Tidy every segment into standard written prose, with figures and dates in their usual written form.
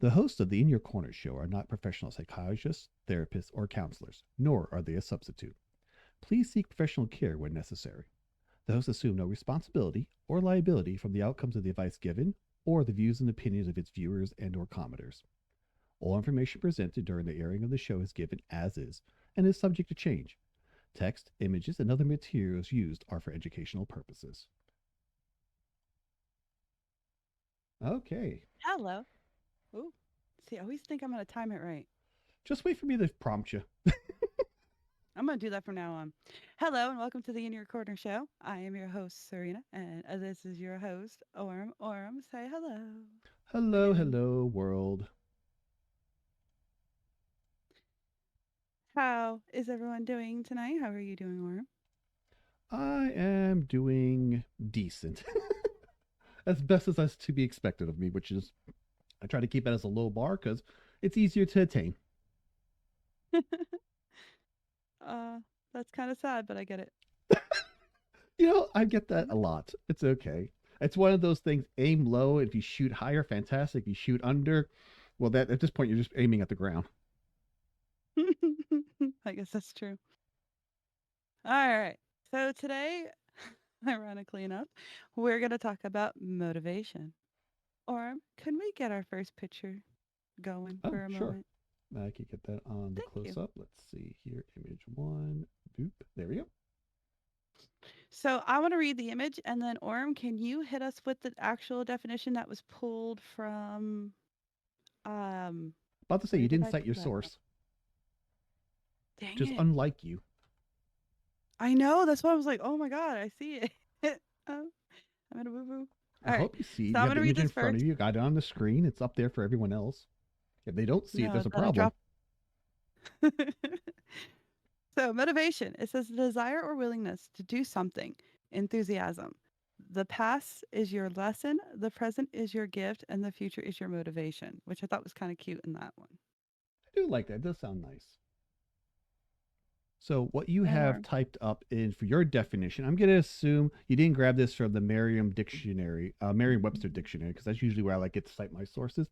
The hosts of the In Your Corner show are not professional psychologists, therapists, or counselors, nor are they a substitute. Please seek professional care when necessary. The hosts assume no responsibility or liability from the outcomes of the advice given or the views and opinions of its viewers and or commenters. All information presented during the airing of the show is given as is and is subject to change. Text, images, and other materials used are for educational purposes. Okay. Hello. Ooh. See, I always think I'm going to time it right. Just wait for me to prompt you. I'm going to do that from now on. Hello, and welcome to the In Your Corner show. I am your host, Serena, and this is your host, Orim. Orim, say hello. Hello, Again. hello, world. How is everyone doing tonight? How are you doing, Orim? I am doing decent. As best as that's to be expected of me, which is I try to keep it as a low bar because it's easier to attain. uh, that's kind of sad, but I get it. I get that a lot. It's okay. It's one of those things. Aim low. If you shoot higher, fantastic. If you shoot under, well, that at this point you're just aiming at the ground. I guess that's true. All right. So today, ironically enough, we're going to talk about motivation. Orm, can we get our first picture going Oh, for a sure. moment? I can get that on the Thank close you. up. Let's see here. Image one. Boop. There we go. So I want to read the image, and then Orm, can you hit us with the actual definition that was pulled from? Um, About to say where you did didn't I cite your pull that from? source, Dang just it! unlike you. I know. That's why I was like, oh my god, I see it. um, I'm gonna boo boo. I All right. hope you see it. So You I'm have the gonna read image in this front of first. you. You got it on the screen. It's up there for everyone else. If they don't see it, No, there's a that I problem. dropped. So, motivation, it says the desire or willingness to do something, enthusiasm. The past is your lesson, the present is your gift, and the future is your motivation, which I thought was kind of cute in that one. I do like that. It does sound nice. So what you have Or, typed up in for your definition, I'm going to assume you didn't grab this from the Merriam-Webster dictionary, because that's usually where I like to cite my sources.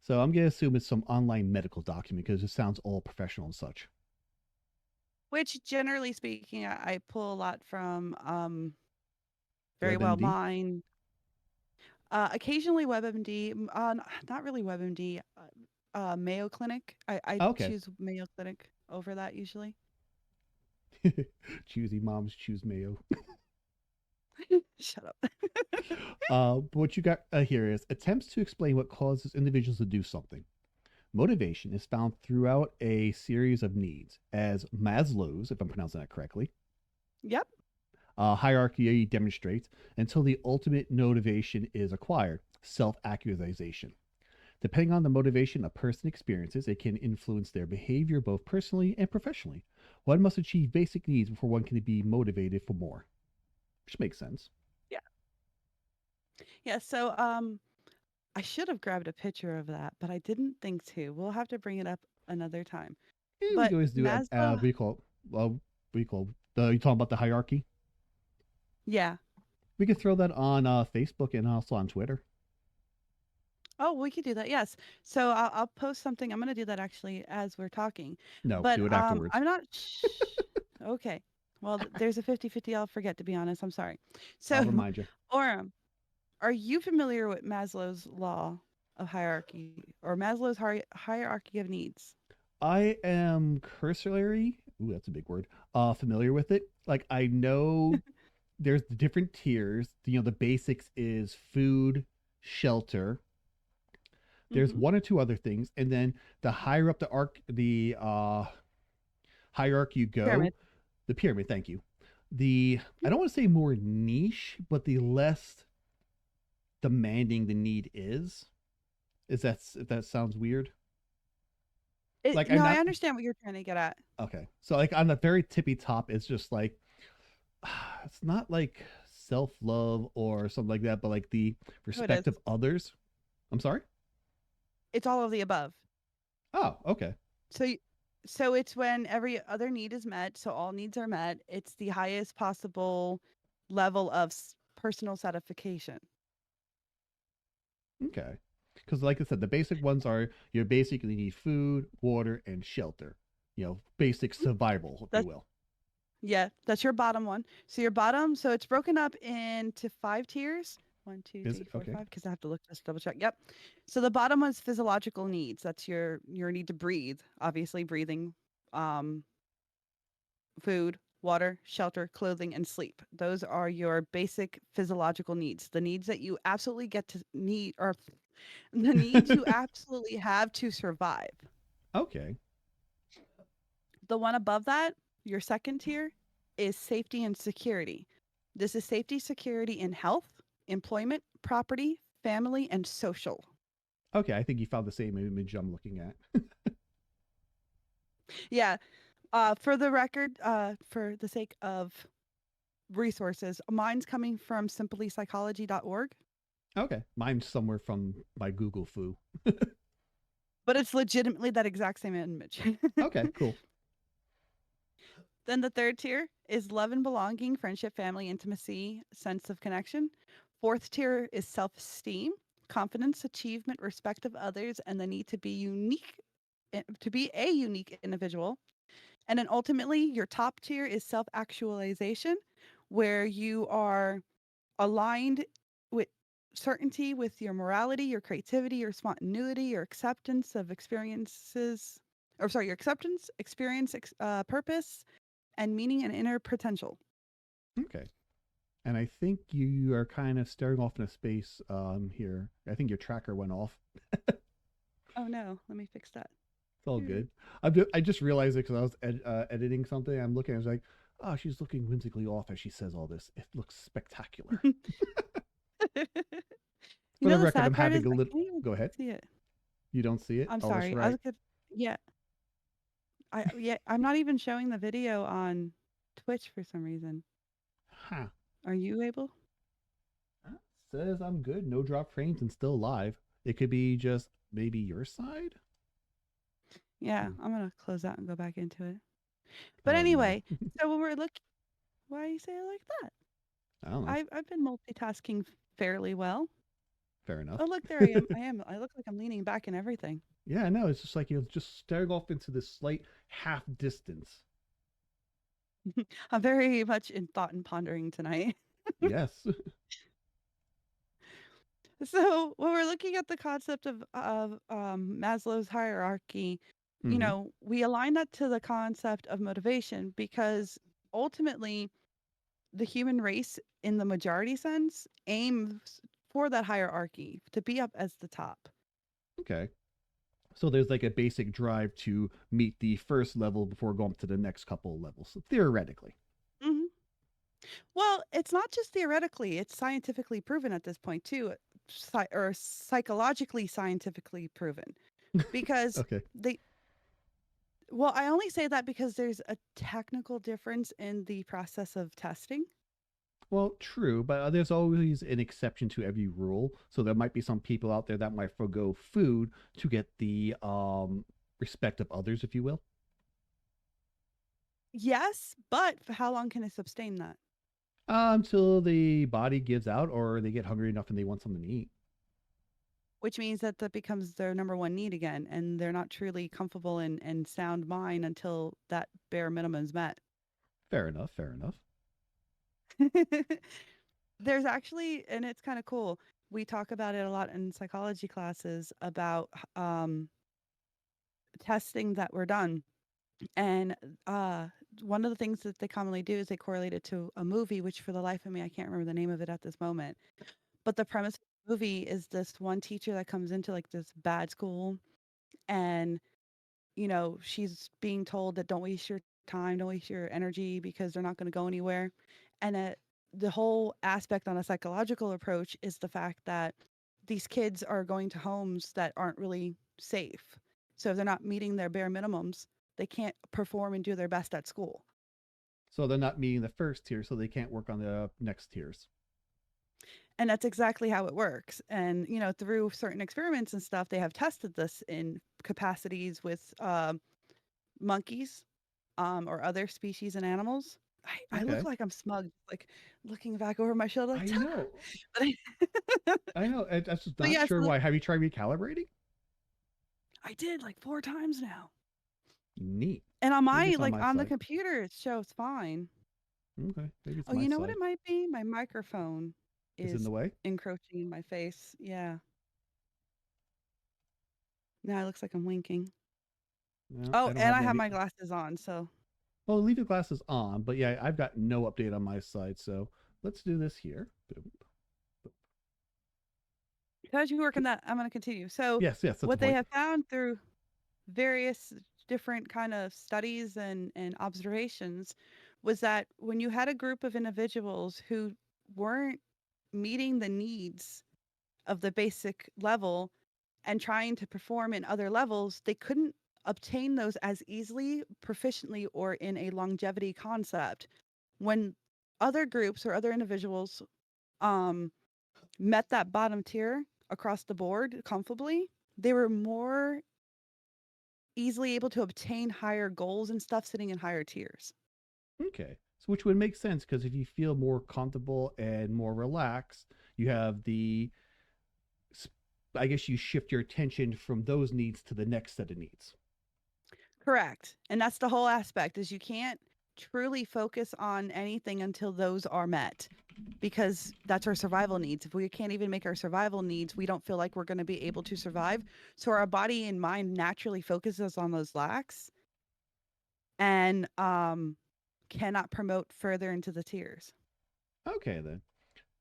So I'm going to assume it's some online medical document because it sounds all professional and such. which generally speaking, I pull a lot from Very Well WebMD. Mind, occasionally WebMD, not really WebMD, Mayo Clinic. I Okay. choose Mayo Clinic over that usually. Choosy moms choose mayo. Shut up. But what you got here is attempts to explain what causes individuals to do something. Motivation is found throughout a series of needs, as Maslow's, if I'm pronouncing that correctly, Yep. hierarchy demonstrates, until the ultimate motivation is acquired, self actualization. Depending on the motivation a person experiences, it can influence their behavior both personally and professionally. One must achieve basic needs before one can be motivated for more, which makes sense. Yeah. Yeah. So, I should have grabbed a picture of that, but I didn't think to. We'll have to bring it up another time. We But can always do Maslow, we call we call you talking about the hierarchy. yeah. We could throw that on Facebook and also on Twitter. Oh, we could do that. Yes. So I'll post something. I'm going to do that actually as we're talking. No, But do it afterwards. I'm not. Okay. Well, there's a 50-50. I'll forget to be honest. I'm sorry. I'll So, remind you. Orem, are you familiar with Maslow's law of hierarchy or Maslow's hierarchy of needs? I am cursorily, ooh, that's a big word, familiar with it. Like I know there's the different tiers. The basics is food, shelter. There's Mm-hmm. one or two other things, and then the higher up the hierarchy you go, Pyramid. the pyramid. Thank you. I don't want to say more niche, but the less demanding the need is. Is that if that sounds weird? Like I'm No, I not understand what you're trying to get at. okay. So like on the very tippy top, it's just like it's not like self love or something like that, but like the Oh, it is. respect of others. I'm sorry. It's all of the above. Oh, okay. So, so it's when every other need is met. So all needs are met. It's the highest possible level of personal satisfaction. Okay. Because, like I said, the basic ones are you basically need food, water, and shelter. Basic survival, if you That will. Yeah, that's your bottom one. So your bottom, so it's broken up into 5 tiers. One, two, Is three, it four, okay? five. Because I have to look just double check. Yep. So the bottom one's physiological needs. That's your need to breathe. Obviously, breathing, um, food, water, shelter, clothing, and sleep. Those are your basic physiological needs. The needs that you absolutely get to need, or the needs you absolutely have to survive. Okay. The one above that, your second tier, is safety and security. This is safety, security in health, employment, property, family, and social. Okay, I think you found the same image I'm looking at. Yeah. For the record, for the sake of resources, mine's coming from simplypsychology.org, Okay, mine's somewhere from my Google foo. but it's legitimately that exact same image. Okay, cool. Then the third tier is love and belonging, friendship, family, intimacy, sense of connection. Fourth tier is self esteem, confidence, achievement, respect of others, and the need to be unique, to be a unique individual. And then ultimately, your top tier is self actualization, where you are aligned with certainty with your morality, your creativity, your spontaneity, your acceptance of experiences, or sorry, your acceptance, experience, purpose, and meaning and inner potential. Okay. And I think you are kind of staring off in a space here. I think your tracker went off. Oh no, let me fix that. It's all Shoot. good. I just realized it because I was editing something. I'm looking. I was like, oh, she's looking whimsically off as she says all this. It looks spectacular. You For the know the record, sad I'm part is having a I little. can't even Go ahead. see it. You don't see it? I'm Oh, that's sorry. I right. look at yeah. I'm not even showing the video on Twitch for some reason. Huh. Are you able? Says I'm good. No drop frames and still live. It could be just maybe your side. Yeah, Hmm. I'm gonna close out and go back into it. But Oh no. anyway, so when we're looking, why you say it like that? I don't know. I've been multitasking fairly well. Fair enough. Oh look, there I am. I am. I look like I'm leaning back and everything. Yeah, no, it's just like you're just staring off into this slight half distance. I'm very much in thought and pondering tonight. Yes. So when we're looking at the concept of Maslow's hierarchy, Hmm. we align that to the concept of motivation because ultimately the human race, in the majority sense, aims for that hierarchy to be up as the top. Okay. So there's like a basic drive to meet the first level before going up to the next couple of levels, theoretically. hmm Well, it's not just theoretically; it's scientifically proven at this point too, or psychologically scientifically proven because Okay. they Well, I only say that because there's a technical difference in the process of testing. Well, true, but there's always an exception to every rule. So there might be some people out there that might forego food to get the respect of others, if you will. Yes, but for how long can it sustain that? Until the body gives out or they get hungry enough and they want something to eat. Which means that that becomes their number one need again, and they're not truly comfortable and sound mind until that bare minimum is met. Fair enough. Fair enough. There's actually, and it's kind of cool. We talk about it a lot in psychology classes about testing that were done. And uh, one of the things that they commonly do is they correlate it to a movie, which for the life of me, I can't remember the name of it at this moment. But the premise of the movie is this one teacher that comes into like this bad school and, she's being told that don't waste your time, don't waste your energy because they're not going to go anywhere. And the whole aspect on a psychological approach is the fact that these kids are going to homes that aren't really safe. So if they're not meeting their bare minimums, they can't perform and do their best at school. So they're not meeting the first tier, so they can't work on the next tiers. And that's exactly how it works. And, through certain experiments and stuff, they have tested this in capacities with monkeys or other species and animals. I look Okay. like I'm smug, like looking back over my shoulder, like, I "Ta-da!" know. But I know. I'm just but not yeah, sure so why. Have you tried recalibrating? I did like 4 times now. Neat. And on Maybe my it's on like, my on the side. computer, it shows fine. Okay. Maybe it's Oh, my you know what side. it might be? My microphone Is in is the way? encroaching in my face. Yeah. Now it looks like I'm winking. No, Oh, I don't and have I have any. my glasses on, so Well, leave your glasses on, but yeah, I've got no update on my side. So let's do this here. Boom, boom. as you work Okay. on that, I'm gonna continue. So, Yes, yes, that's the what they point. have found through various different kind of studies and observations was that when you had a group of individuals who weren't meeting the needs of the basic level and trying to perform in other levels, they couldn't obtain those as easily, proficiently, or in a longevity concept. When other groups or other individuals um, met that bottom tier across the board comfortably, they were more easily able to obtain higher goals and stuff sitting in higher tiers. Okay. So which would make sense because if you feel more comfortable and more relaxed, you have the I guess you shift your attention from those needs to the next set of needs. Correct. And that's the whole aspect is you can't truly focus on anything until those are met because that's our survival needs. If we can't even make our survival needs, we don't feel like we're going to be able to survive. So our body and mind naturally focuses on those lacks and cannot promote further into the tiers. Okay then.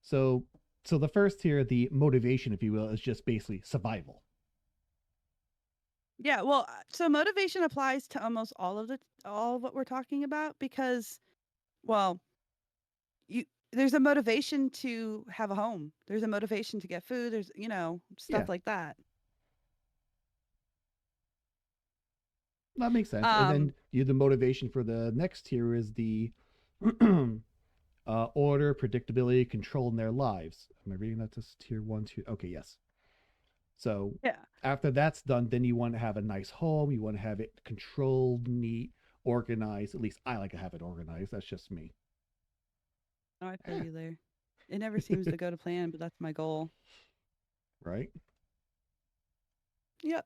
So so the first tier, the motivation, if you will, is just basically survival. Yeah, well, so motivation applies to almost all of what we're talking about because, well, you there's a motivation to have a home. There's a motivation to get food. There's, Yeah, stuff like that. that makes sense. And Um, then you the motivation for the next tier is the order, predictability, control in their lives. Am I reading that to tier one, two? Okay, yes. So yeah. after that's done, then you want to have a nice home. You want to have it controlled, neat, organized. At least I like to have it organized. That's just me. Oh, I feel you there. It never seems to go to plan, but that's my goal. Right? Yep.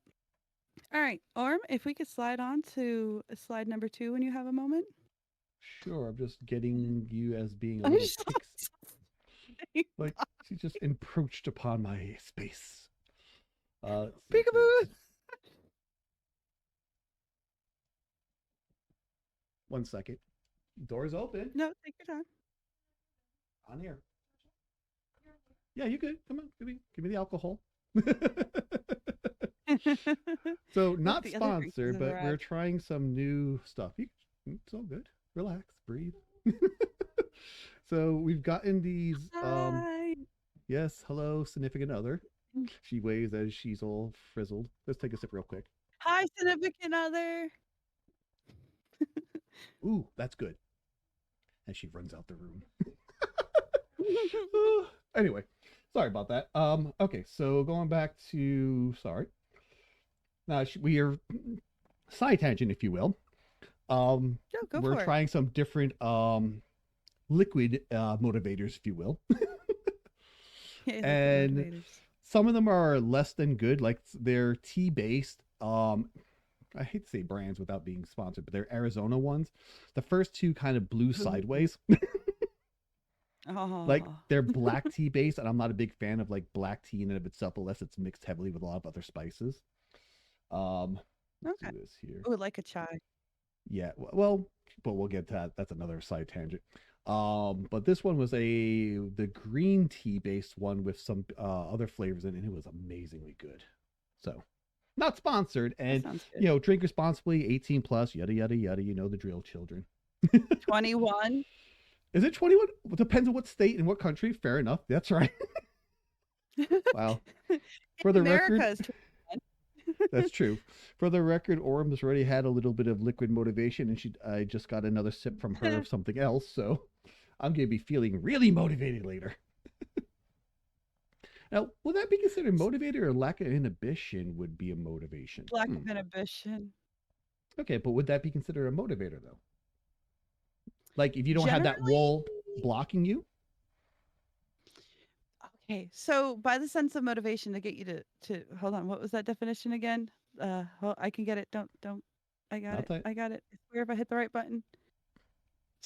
All right, Orm, if we could slide on to slide number 2 when you have a moment. Sure. I'm just getting you as being a I'm little so pixie. Like she just encroached upon my space. Let's see here. Peekaboo. One second. Door's open. No, take your On here. Yeah, you good. Come on, give me the alcohol. time. So Look, not the other drink has sponsored, but we're arrived. trying some new stuff. It's all good. Relax, breathe. So we've gotten these. Hi. Yes, hello, significant other. She waves as she's all frizzled. Let's take a sip real quick. Hi, significant other. Ooh, that's good. As she runs out the room. Anyway, sorry about that. Okay, so going back to sorry. Now we are side tangent, if you will. Go We're for it. trying some different liquid motivators, if you will, Hey, liquid and motivators. some of them are less than good. Like they're tea based. I hate to say brands without being sponsored, but they're Arizona ones. The first two kind of blew sideways. Like Oh, they're black tea based, and I'm not a big fan of like black tea in and of itself, unless it's mixed heavily with a lot of other spices. Let's do okay. this here. Oh, like a chai. Yeah, well, but we'll get to that. That's another side tangent. But this one was the green tea based one with some other flavors in it, and it was amazingly good. So, not sponsored, That and sounds good. drink responsibly, 18 plus, yada yada yada. You know the drill, children. 21. Is it 21? Well, depends on what state and what country. Fair enough. That's right. Wow. In For the America record, is 21. that's true. For the record, Orm's already had a little bit of liquid motivation, and I just got another sip from her of something else, so I'm gonna be feeling really motivated later. Now, would that be considered motivated or lack of inhibition would be a motivation? Lack of inhibition. Okay, but would that be considered a motivator though? Like if you don't have that Generally, wall blocking you. okay. So by the sense of motivation to get you to hold on, what was that definition again? I can get it. Don't. I got Not it. that. I got it. I swear if I hit the right button.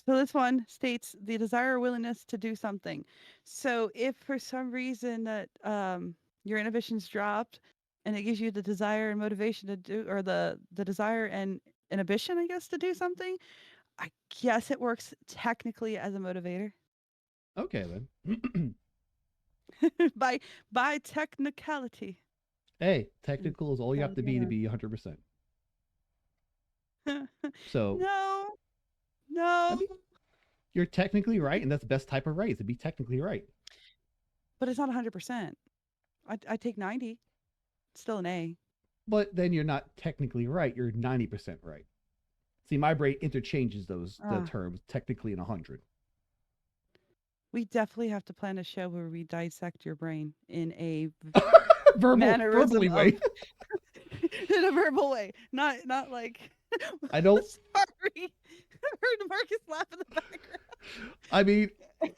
So this one states the desire or willingness to do something. So if for some reason that your inhibitions dropped and it gives you the desire and motivation to do, or the desire and inhibition, I guess, to do something, I guess it works technically as a motivator. Okay then. by by technicality. Hey, technical is all you have to Technicality, I be know. 100%. So, No, I no, mean, you're technically right, and that's the best type of right is to be technically right. but it's not 100%. I take 90. It's still an A. But then you're not technically right. You're 90% right. See, my brain interchanges the Ah, terms technically and 100. we definitely have to plan a show where we dissect your brain in a Verbally mannerism of way. in a verbal way, not like. I don't. Sorry, I heard Marcus laugh in the background. I mean,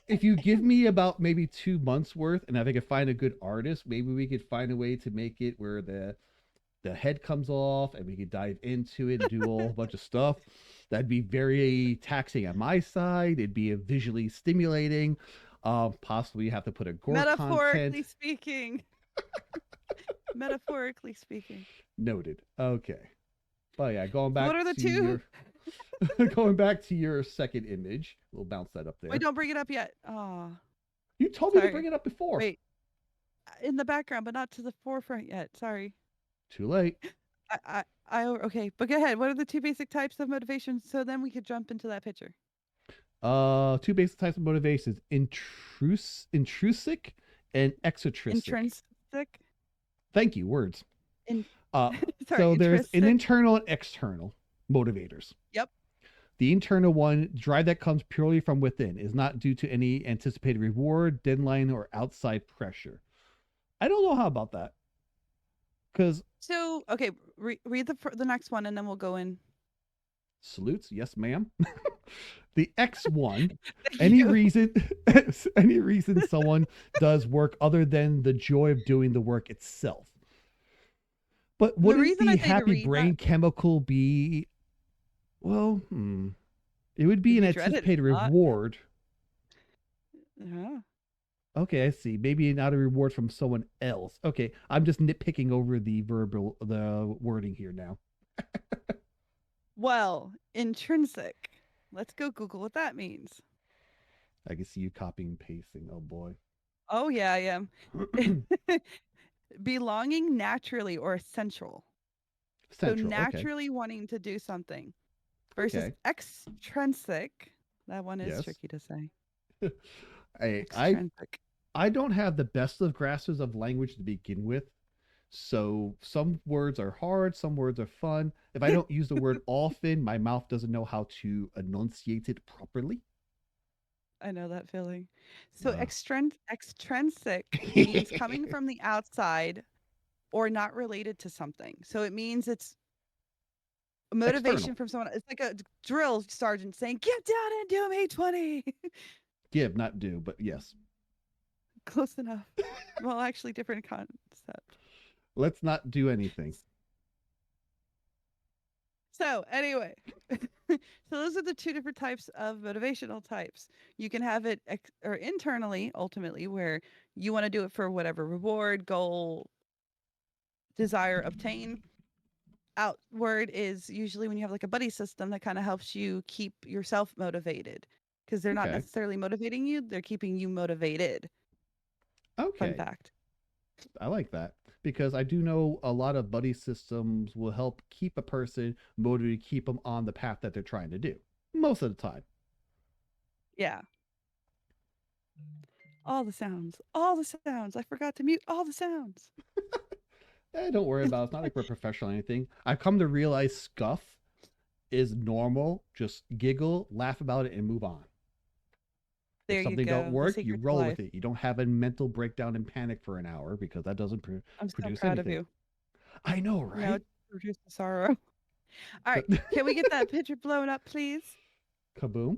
if you give me about maybe 2 months worth, and if I could find a good artist, maybe we could find a way to make it where the head comes off and we could dive into it and do a whole bunch of stuff. That'd be very taxing on my side. It'd be a visually stimulating. Possibly have to put a gore content. Metaphorically speaking. Metaphorically speaking. Noted. Okay. But yeah, going So what back are the to two? your going back to your second image. We'll bounce that up Wait, there. don't bring it up yet. Oh, You told me to bring sorry. it up before. Wait, in the background, but not to the forefront yet. Sorry. Too late. Okay, but go ahead. What are the two basic types of motivation? So then we could jump into that picture. Two basic types of motivations: intrusic and exotrinsic. Intrinsic. Thank you. Words. In Uh, sorry, so there's an intrinsic. internal and external motivators. Yep. The internal one, drive that comes purely from within, is not due to any anticipated reward, deadline, or outside pressure. I don't know how about that because So okay, read the next one, and then we'll go in. salutes, yes, ma'am. The X1, Thank any you. reason, any reason someone does work other than the joy of doing the work itself. But The wouldn't reason I the say to happy read, not brain chemical be, well, it would to be an be dreaded, anticipated it's not. reward. Yeah. Okay, I see. Maybe not a reward from someone else. Okay, I'm just nitpicking over the wording here now. Well, intrinsic. Let's go Google what that means. I can see you copying and pasting. Oh boy. Oh yeah, I am. Belonging naturally or essential. So Central. Okay. naturally wanting to do something versus Okay. extrinsic. That one is Yes. tricky to say. I I Extrinsic. I don't have the best of grasps of language to begin with. So some words are hard, some words are fun. If I don't use the word often, my mouth doesn't know how to enunciate it properly. I know that feeling. So Uh, extrinsic means coming from the outside or not related to something. So it means it's a External. motivation from someone. It's like a drill sergeant saying, "Get down and do me 20." Give, not do, but yes. Close enough. Well, actually, different concept. Let's not do anything. So anyway, so those are the two different types of motivational types. You can have it or internally, ultimately, where you want to do it for whatever reward, goal, desire, obtain. Outward is usually when you have like a buddy system that kind of helps you keep yourself motivated because they're not Okay. necessarily motivating you; they're keeping you motivated. Fun Okay. fact. I like that because I do know a lot of buddy systems will help keep a person motivated, keep them on the path that they're trying to do most of the time. Yeah. All the sounds. All the sounds. I forgot to mute all the sounds. Don't worry about it. It's not like we're professional or anything. I've come to realize scuff is normal. Just giggle, laugh about it, and move on. If There you something don't go. The work, you secret to roll with life. it. You don't have a mental breakdown and panic for an hour because that doesn't I'm so produce proud of anything. you. I know, Now right? it's reduced to sorrow. All right. Can we get that picture blown up, please? Kaboom.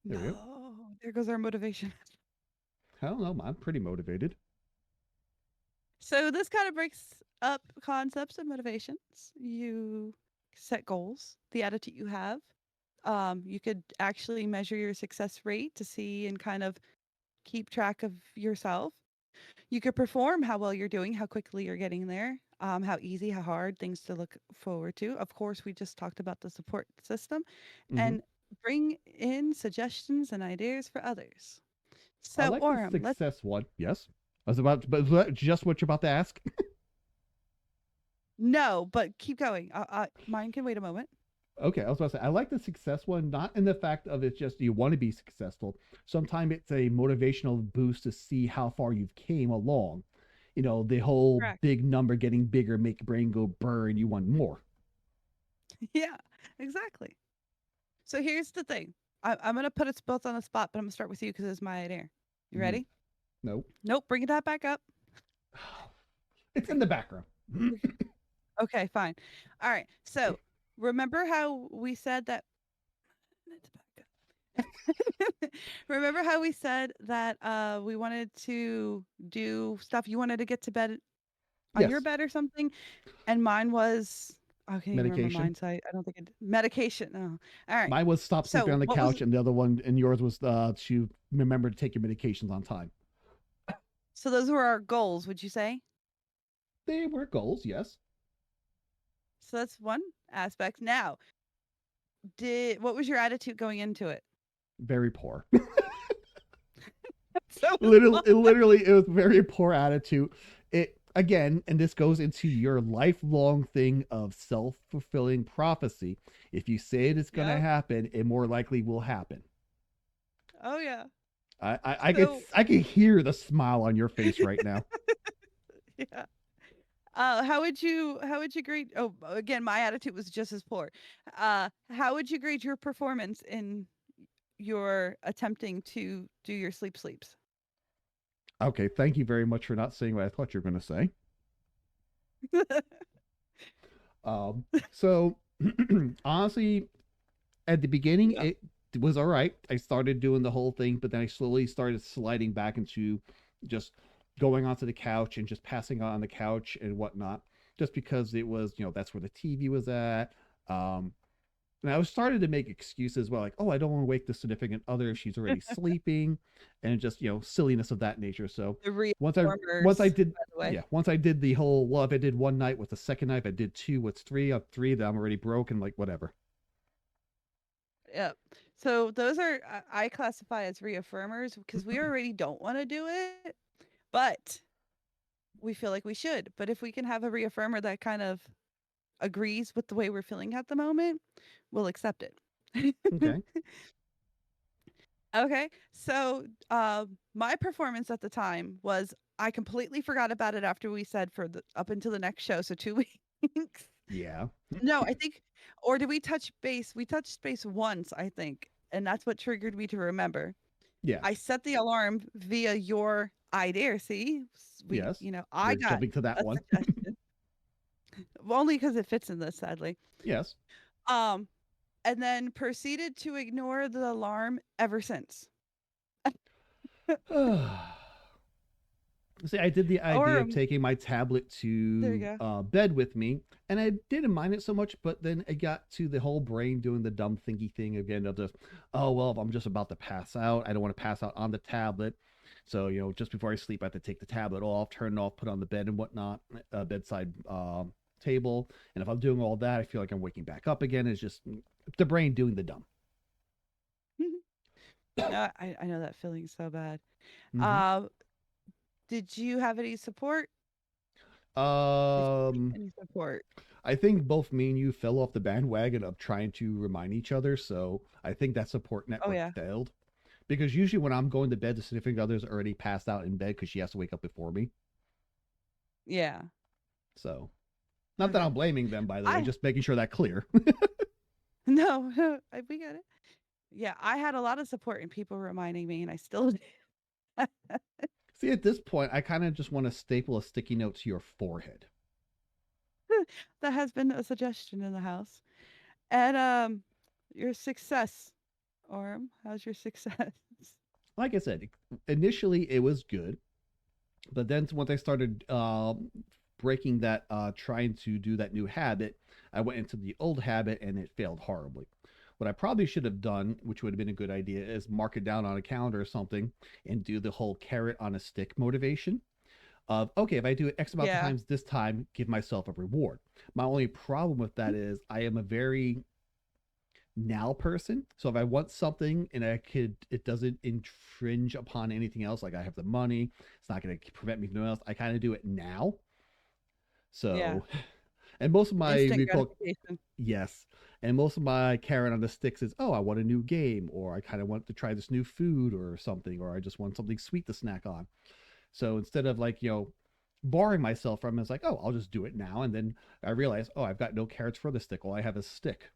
There we go. No, there goes our motivation. I don't know. I'm pretty motivated. So this kind of breaks up concepts of motivations. You set goals, the attitude you have. You could actually measure your success rate to see and kind of keep track of yourself. You could perform how well you're doing, how quickly you're getting there, how easy, how hard, things to look forward to. Of course, we just talked about the support system Hmm. and bring in suggestions and ideas for others. I So, like the Orem, let's success one. Yes. I was about, but was that just what you're about to ask? no, but keep going. Mine can wait a moment. Okay, I was about to say I like the success one, not in the fact of it's just you want to be successful. Sometimes it's a motivational boost to see how far you've came along. The whole Correct. big number getting bigger, make your brain go burr, and you want more. Yeah, exactly. So here's the thing. I'm gonna put us both on the spot, but I'm gonna start with you because it's my idea. You Mm, ready? nope. Nope. Bring that back up. It's in the background. Okay, fine. All right. So remember how we said that it's back up. Remember how we said that we wanted to do stuff you wanted to get to bed on your Yes. bed or something? And mine was I can't even remember Medication. mine, so I don't think medication. Oh. All right. Mine was stop sleeping So on the what was couch, and the other one, and yours was to remember to take your medications on time. so those were our goals, would you say? They were goals, yes. So that's one aspect. Now, did what was your attitude going into it? Very poor. So was Literally, it was very poor attitude. It again, and this goes into your lifelong thing of self fulfilling prophecy. If you say it is going to Yep. happen, it more likely will happen. Oh yeah. I So I could hear the smile on your face right now. yeah. How would you grade again, my attitude was just as poor. How would you grade your performance in your attempting to do your sleeps? Okay, thank you very much for not saying what I thought you were going to say. Um, so honestly, at the beginning, Yep. it was all right. I started doing the whole thing, but then I slowly started sliding back into just going onto the couch and just passing out on the couch and whatnot, just because it was, that's where the TV was at. Um, and I was started to make excuses, well, like, oh, I don't want to wake the significant other if she's already sleeping, and just silliness of that nature. So The once I once I reformers, did by the way. yeah once I did the whole, well, if I did one night, with the second night, if I did two, what's three, up three, that I'm already broken, like whatever. Yep. So those are I classify as reaffirmers because we already don't want to do it, but we feel like we should. But if we can have a reaffirmer that kind of agrees with the way we're feeling at the moment, we'll accept it. Okay. Okay. So my performance at the time was I completely forgot about it after we said for the up until the next show. So 2 weeks. Yeah. No, I think, or did we touch base? We touched base once, I think. And that's what triggered me to remember. I Yes. set the alarm via your idea. See, Yes. I We're got jumping to that a one. suggestion, only because it fits in this, sadly. Yes. Um, and then proceeded to ignore the alarm ever since. See, I did the idea Or of taking my tablet there you to go. bed with me, and I didn't mind it so much. But then it got to the whole brain doing the dumb thinky thing again of just, oh well, if I'm just about to pass out, I don't want to pass out on the tablet. So just before I sleep, I have to take the tablet off, turn it off, put it on the bed and whatnot, bedside table. And if I'm doing all that, I feel like I'm waking back up again. It's just the brain doing the dumb. No, I know that feeling so bad. Hmm. Um, did you have any support? Did you seek Um, any support? I think both me and you fell off the bandwagon of trying to remind each other. So I think that support Oh network yeah, failed. Because usually when I'm going to bed, the significant other's already passed out in bed because she has to wake up before me. yeah. So not that Okay. I'm blaming them, by the way, I just making sure that clear. no, we get it. Yeah, I had a lot of support and people reminding me, and I still do. See, at this point, I kind of just want to staple a sticky note to your forehead. That has been a suggestion in the house. And your success. Orm, how's your success? Like I said, initially it was good, but then once I started breaking that, trying to do that new habit, I went into the old habit and it failed horribly. What I probably should have done, which would have been a good idea, is mark it down on a calendar or something and do the whole carrot on a stick motivation of, okay, if I do it X amount of Yeah. times this time, give myself a reward. My only problem with that is I am a very now person. So if I want something and it doesn't infringe upon anything else, like I have the money, it's not going to prevent me from doing else. I kind of do it now. Yeah. So, and most of my, Instant we call, gratification. yes, and most of my carrot on the sticks is, oh, I want a new game, or I kind of want to try this new food or something, or I just want something sweet to snack on. So instead of like, barring myself from it, it's like, oh, I'll just do it now. And then I realize, oh, I've got no carrots for the stick. All I have is stick.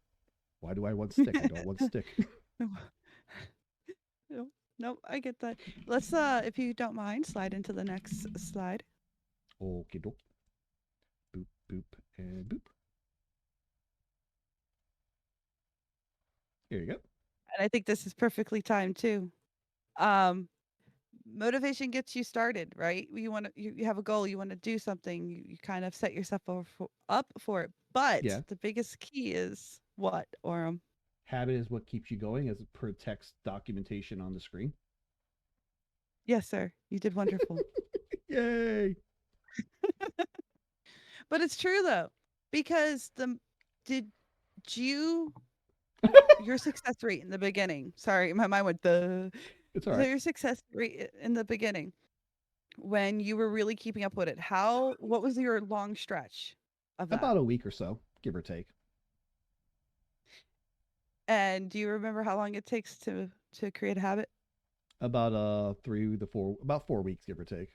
Why do I want stick? I don't want stick. No, nope, I get that. Let's if you don't mind, slide into the next slide. Okay, doke. Boop, boop, and boop. Here you go. And I think this is perfectly timed too. Um Motivation gets you started, right? You have a goal, you want to do something, you kind of set yourself up for it. But Yeah. the biggest key is what, Orem? Habit is what keeps you going, as per text documentation on the screen. Yes, sir. You did wonderful. Yay. But it's true though, because the did you your success rate in the beginning. Sorry, my mind went the It's all so right. your success rate in the beginning when you were really keeping up with it. What was your long stretch of that? About a week or so, give or take. And do you remember how long it takes to create a habit? About 3 to 4, about 4 weeks, give or take.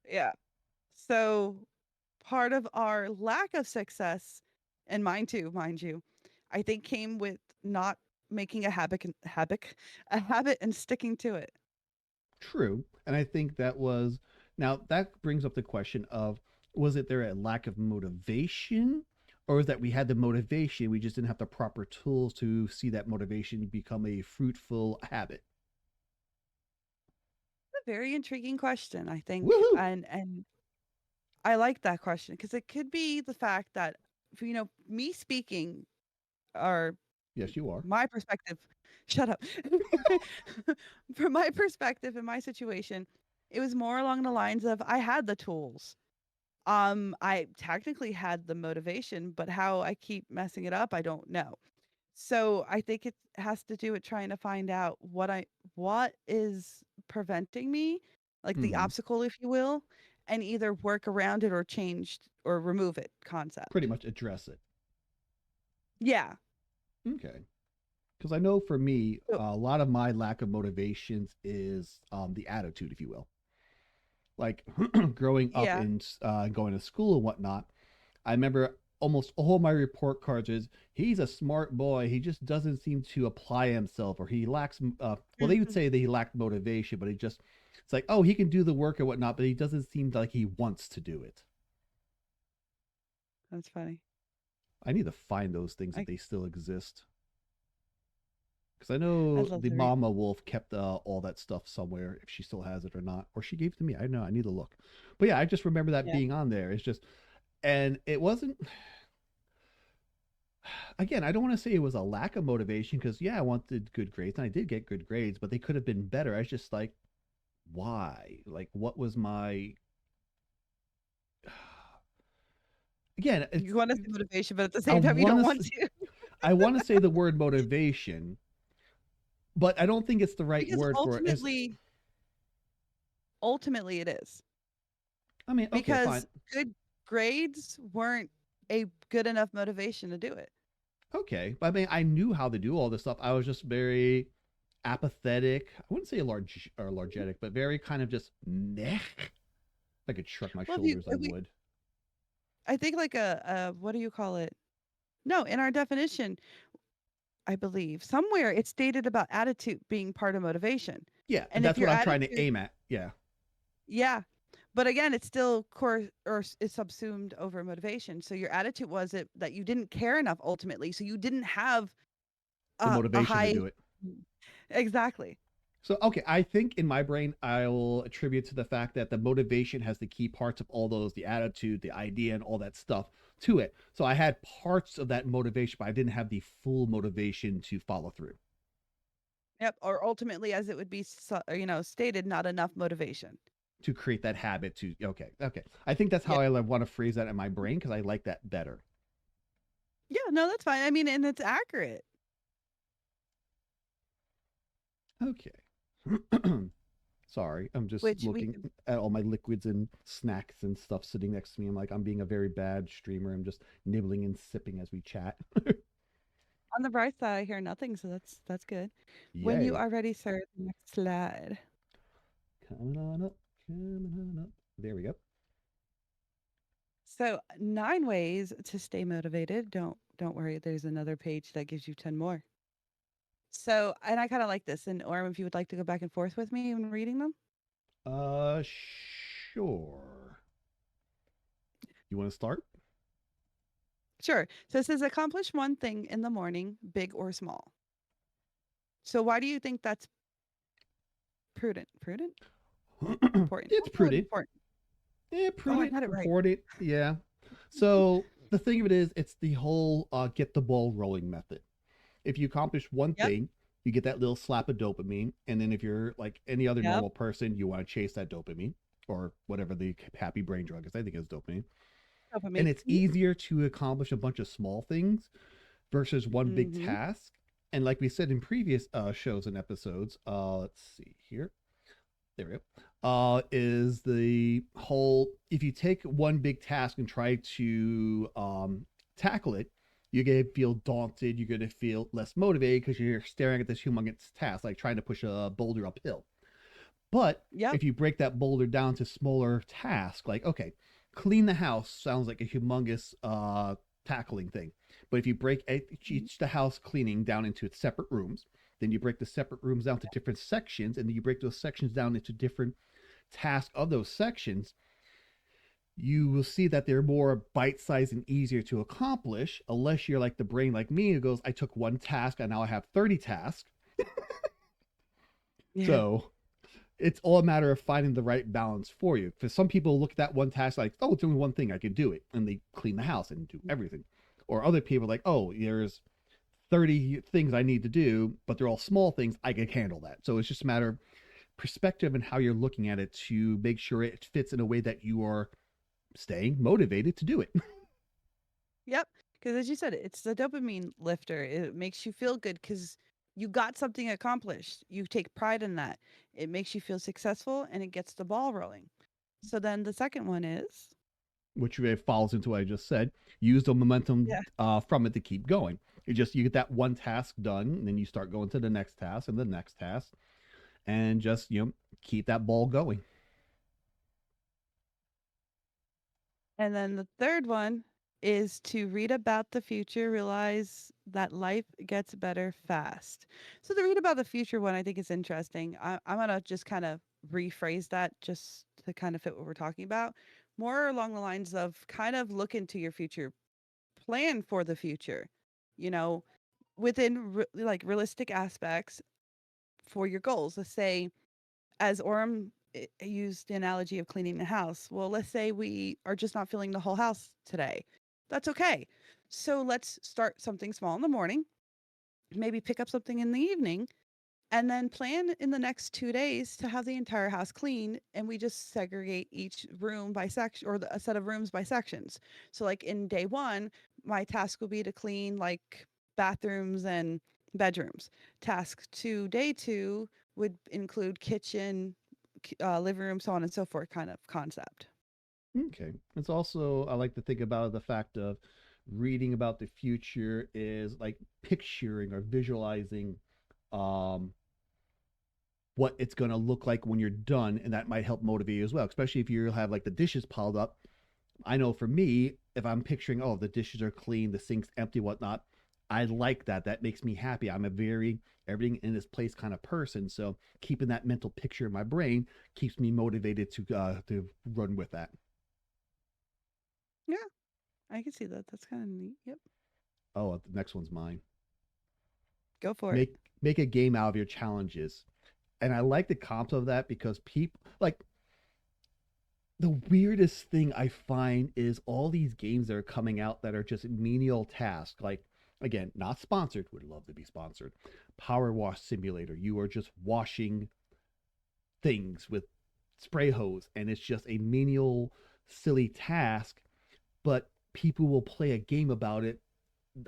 Yeah. So part of our lack of success, and mine too, mind you, I think came with not making a habit and sticking to it. True. And I think that was, now that brings up the question of, was it there a lack of motivation? Or is that we had the motivation, we just didn't have the proper tools to see that motivation become a fruitful habit? A very intriguing question, I think, Woohoo! and I like that question because it could be the fact that, me speaking or Yes, you are. my perspective. Shut up. From my perspective in my situation, it was more along the lines of I had the tools. I technically had the motivation, but how I keep messing it up, I don't know. So I think it has to do with trying to find out what is preventing me, like the Hmm. obstacle, if you will, and either work around it or change or remove it Pretty concept. much address it. Yeah. Okay. Because I know for me, So, a lot of my lack of motivations is the attitude, if you will. Like growing up yeah. and going to school and whatnot, I remember almost all my report cards is, he's a smart boy. He just doesn't seem to apply himself, or he lacks. Well, they would Mhm. say that he lacked motivation, but he just, it's like, oh, he can do the work and whatnot, but he doesn't seem like he wants to do it. That's funny. I need to find those things if I they still exist. Because I I'd know love the to read. mama wolf kept all that stuff somewhere, if she still has it or not, or she gave it to me. I know, I need to look. But yeah, I just remember that Yeah. being on there. It's just, and it wasn't. Again, I don't want to say it was a lack of motivation, because yeah, I wanted good grades and I did get good grades, but they could have been better. I was just like, why? Like, what was my? Again, You want to see motivation, but at the I same time, you don't want want to to. I want to say the word motivation, but I don't think it's the right Because word for it. ultimately it is. I mean, okay, fine. Because good grades weren't a good enough motivation to do it. Okay, but I mean, I knew how to do all this stuff. I was just very apathetic. I wouldn't say large or largetic, but very kind of just meh. If I could shrug my Well, shoulders, I would. I think like what do you call it? No, in our definition, I believe somewhere it's stated about attitude being part of motivation. Yeah, And if that's your what I'm trying to attitude, aim at. Yeah, yeah, but again, it's still core or is subsumed over motivation. So your attitude was it that you didn't care enough ultimately. So you didn't have the a motivation to high, do it. Exactly. So, okay, I think in my brain, I'll attribute to the fact that the motivation has the key parts of all those, the attitude, the idea, and all that stuff to it. So I had parts of that motivation, but I didn't have the full motivation to follow through, Yep. Or ultimately, as it would be, stated, not enough motivation. to create that habit to, okay, okay. I think that's how Yeah. I want to phrase that in my brain because I like that better. Yeah. No, that's fine. I mean, and it's accurate, Okay. Sorry, I'm just which we looking at all my liquids and snacks and stuff sitting next to me. I'm like, I'm being a very bad streamer. I'm just nibbling and sipping as we chat. on the bright side, I hear nothing, so that's good. When you Yay. are ready, sir, the next slide. Coming on up, coming on up. There we go. So 9 ways to stay motivated. Don't worry, there's another page that gives you 10 more. So, and I kind of like this. And Orm, if you would like to go back and forth with me when reading them. Sure. You want to start? Sure. So it says accomplish one thing in the morning, big or small. So why do you think that's prudent? Prudent? Important. It's We'll go with prudent. important. Yeah, Oh, I prudent, got it right. important. Yeah. So the thing of it is, it's the whole get the ball rolling method. If you accomplish one Yep. thing, you get that little slap of dopamine. And then if you're like any other Yep. normal person, you want to chase that dopamine or whatever the happy brain drug is. I think it's dopamine. And Dopamine. it's easier to accomplish a bunch of small things versus one big Mm-hmm. task. And like we said in previous shows and episodes, let's see here. There we go. Is the whole if you take one big task and try to tackle it, you're gonna feel daunted. You're gonna feel less motivated because you're staring at this humongous task, like trying to push a boulder uphill. But Yep. if you break that boulder down to smaller tasks, like, okay, clean the house sounds like a humongous tackling thing. But if you break Mhm. each the house cleaning down into its separate rooms, then you break the separate rooms down to different sections, and then you break those sections down into different tasks of those sections, you will see that they're more bite-sized and easier to accomplish, unless you're like the brain like me who goes, I took one task and now I have 30 tasks. Yeah. So it's all a matter of finding the right balance for you. For some people, look at that one task like, oh, it's only one thing, I can do it, and they clean the house and do everything. Or other people like, oh, there's 30 things I need to do, but they're all small things. I can handle that. So it's just a matter of perspective and how you're looking at it to make sure it fits in a way that you are staying motivated to do it. Yep. Because as you said, it's the dopamine lifter. It makes you feel good because you got something accomplished. You take pride in that. It makes you feel successful and it gets the ball rolling. So then the second one is, Which falls into what I just said. Use the momentum yeah. from it to keep going. You get that one task done, and then you start going to the next task and the next task, and just keep that ball going. And then the third one is to read about the future, realize that life gets better fast. So the read about the future one, I think is interesting. I'm going to just kind of rephrase that just to kind of fit what we're talking about. More along the lines of kind of look into your future, plan for the future, you know, within like realistic aspects for your goals. Let's say, as Orem used the analogy of cleaning the house. Well, let's say we are just not feeling the whole house today. That's okay. So let's start something small in the morning, maybe pick up something in the evening, and then plan in the next 2 days to have the entire house clean. And we just segregate each room by section or a set of rooms by sections. So, like in day one, my task will be to clean like bathrooms and bedrooms. Task two, day two would include kitchen, living room, so on and so forth kind of concept. Okay. It's also, I like to think about the fact of reading about the future is like picturing or visualizing um, what it's going to look like when you're done. And that might help motivate you as well, especially if you have like the dishes piled up. I know for me, if I'm picturing, oh, the dishes are clean, the sink's empty, whatnot, I like that. That makes me happy. I'm a very everything in this place kind of person. So keeping that mental picture in my brain keeps me motivated to run with that. Yeah, I can see that. That's kind of neat. Yep. Oh, the next one's mine. Go for it. make a game out of your challenges. And I like the concept of that because people like the weirdest thing I find is all these games that are coming out that are just menial tasks. Like, again, not sponsored, would love to be sponsored. Power Wash Simulator. You are just washing things with spray hose, and it's just a menial, silly task, but people will play a game about it.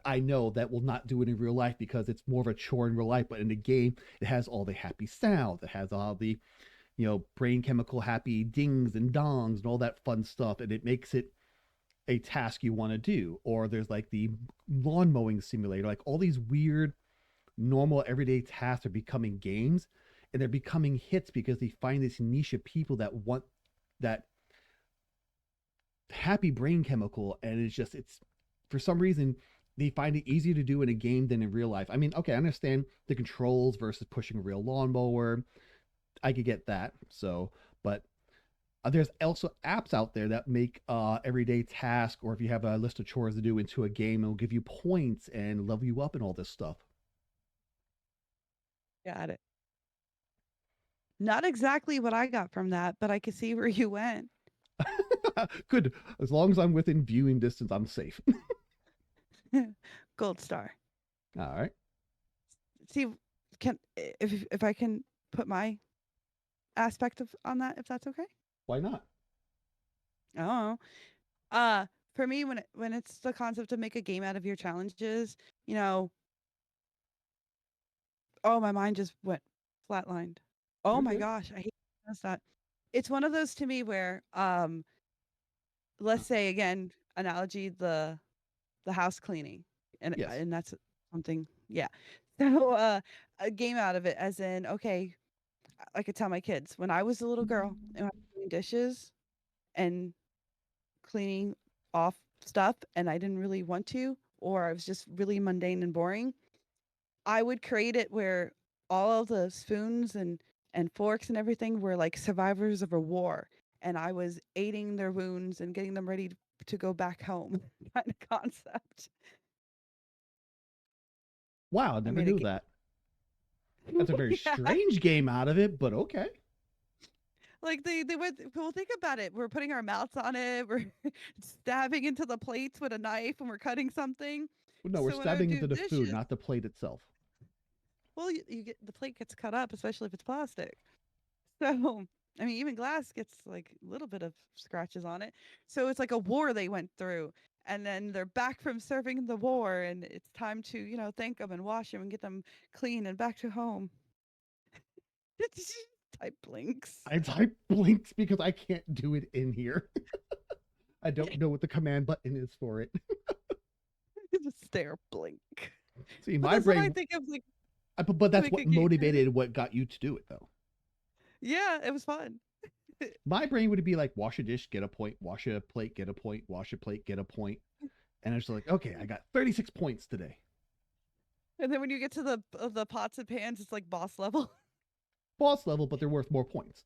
I know that will not do it in real life because it's more of a chore in real life, but in the game, it has all the happy sounds, it has all the brain chemical happy dings and dongs and all that fun stuff, and it makes it a task you want to do. Or there's like the lawn mowing simulator, like all these weird, normal, everyday tasks are becoming games, and they're becoming hits because they find this niche of people that want that happy brain chemical, and it's for some reason they find it easier to do in a game than in real life. I mean, okay, I understand the controls versus pushing a real lawnmower. I could get that. So, but there's also apps out there that make everyday task, or if you have a list of chores to do, into a game, and will give you points and level you up and all this stuff. Got it. Not exactly what I got from that, but I could see where you went. Good. As long as I'm within viewing distance, I'm safe. Gold star. All right. See, can if I can put my aspect of on that, if that's okay. Why not? Oh, uh, for me, when it's the concept to make a game out of your challenges, you know, oh, my mind just went flatlined. Oh You're my good. gosh, I hate that. It's one of those to me where, let's say again, analogy the house cleaning, Yes. and that's something, yeah. So a game out of it, as in, okay, I could tell my kids when I was a little girl and I was doing dishes and cleaning off stuff, and I didn't really want to, or I was just really mundane and boring. I would create it where all of the spoons and forks and everything were like survivors of a war, and I was aiding their wounds and getting them ready to go back home kind of concept. Wow, I I never made a knew game. that. That's a very Yeah, strange game out of it, but okay. like they went. Well, think about it. We're putting our mouths on it. We're stabbing into the plates with a knife, and we're cutting something. Well, no, we're So when I would stabbing do into the food, dishes, not the plate itself. well, you get the plate gets cut up, especially if it's plastic. So, I mean, even glass gets like a little bit of scratches on it. So it's like a war they went through. And then they're back from serving the war, and it's time to, thank them and wash them and get them clean and back to home. Type blinks. I type blinks because I can't do it in here. I don't know what the command button is for it. Just stare, blink. See, But my that's what I brain, think of, like, but to that's make what a game. motivated what got you to do it, though. Yeah, it was fun. My brain would be like, wash a dish, get a point, wash a plate, get a point, wash a plate, get a point. And I was like, okay, I got 36 points today. And then when you get to the pots and pans, it's like boss level. Boss level, but they're worth more points.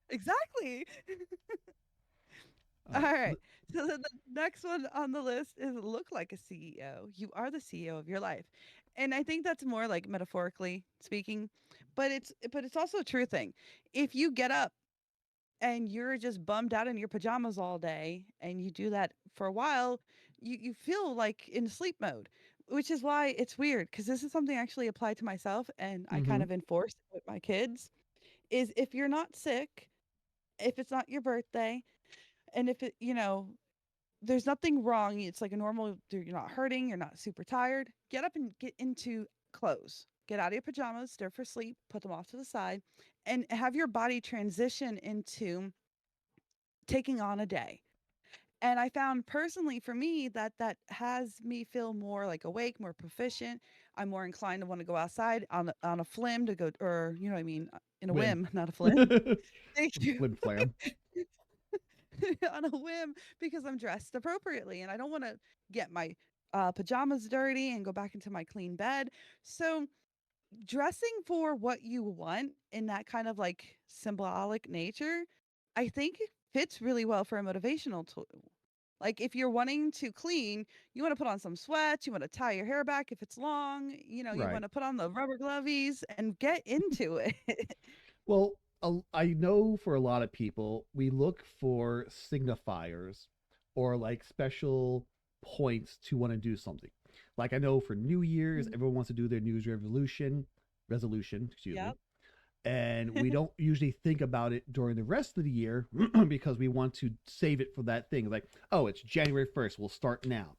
Exactly. All All right. right. So the next one on the list is look like a CEO. You are the CEO of your life. And I think that's more like metaphorically speaking, but it's also a true thing. If you get up and you're just bummed out in your pajamas all day and you do that for a while, you feel like in sleep mode, which is why it's weird because this is something I actually applied to myself and I kind Mm-hmm. of enforced with my kids is if you're not sick, if it's not your birthday, and if there's nothing wrong. It's like a normal, you're not hurting, you're not super tired. Get up and get into clothes. Get out of your pajamas, they're for sleep, put them off to the side, and have your body transition into taking on a day. And I found personally for me that that has me feel more like awake, more proficient. I'm more inclined to want to go outside on a flim to go, or you know what I mean, in a Whim. whim, not a flim. Thank you. Flim flam. On a whim because I'm dressed appropriately and I don't want to get my pajamas dirty and go back into my clean bed. So, dressing for what you want in that kind of like symbolic nature, I think fits really well for a motivational tool. Like if you're wanting to clean, you want to put on some sweats, you want to tie your hair back if it's long, you Right. want to put on the rubber glovies and get into it. Well, I know for a lot of people, we look for signifiers or like special points to want to do something. Like I know for New Year's, Mhm. everyone wants to do their New Year's resolution, excuse me. Yep. And we don't usually think about it during the rest of the year because we want to save it for that thing. Like, oh, it's January 1st, we'll start now.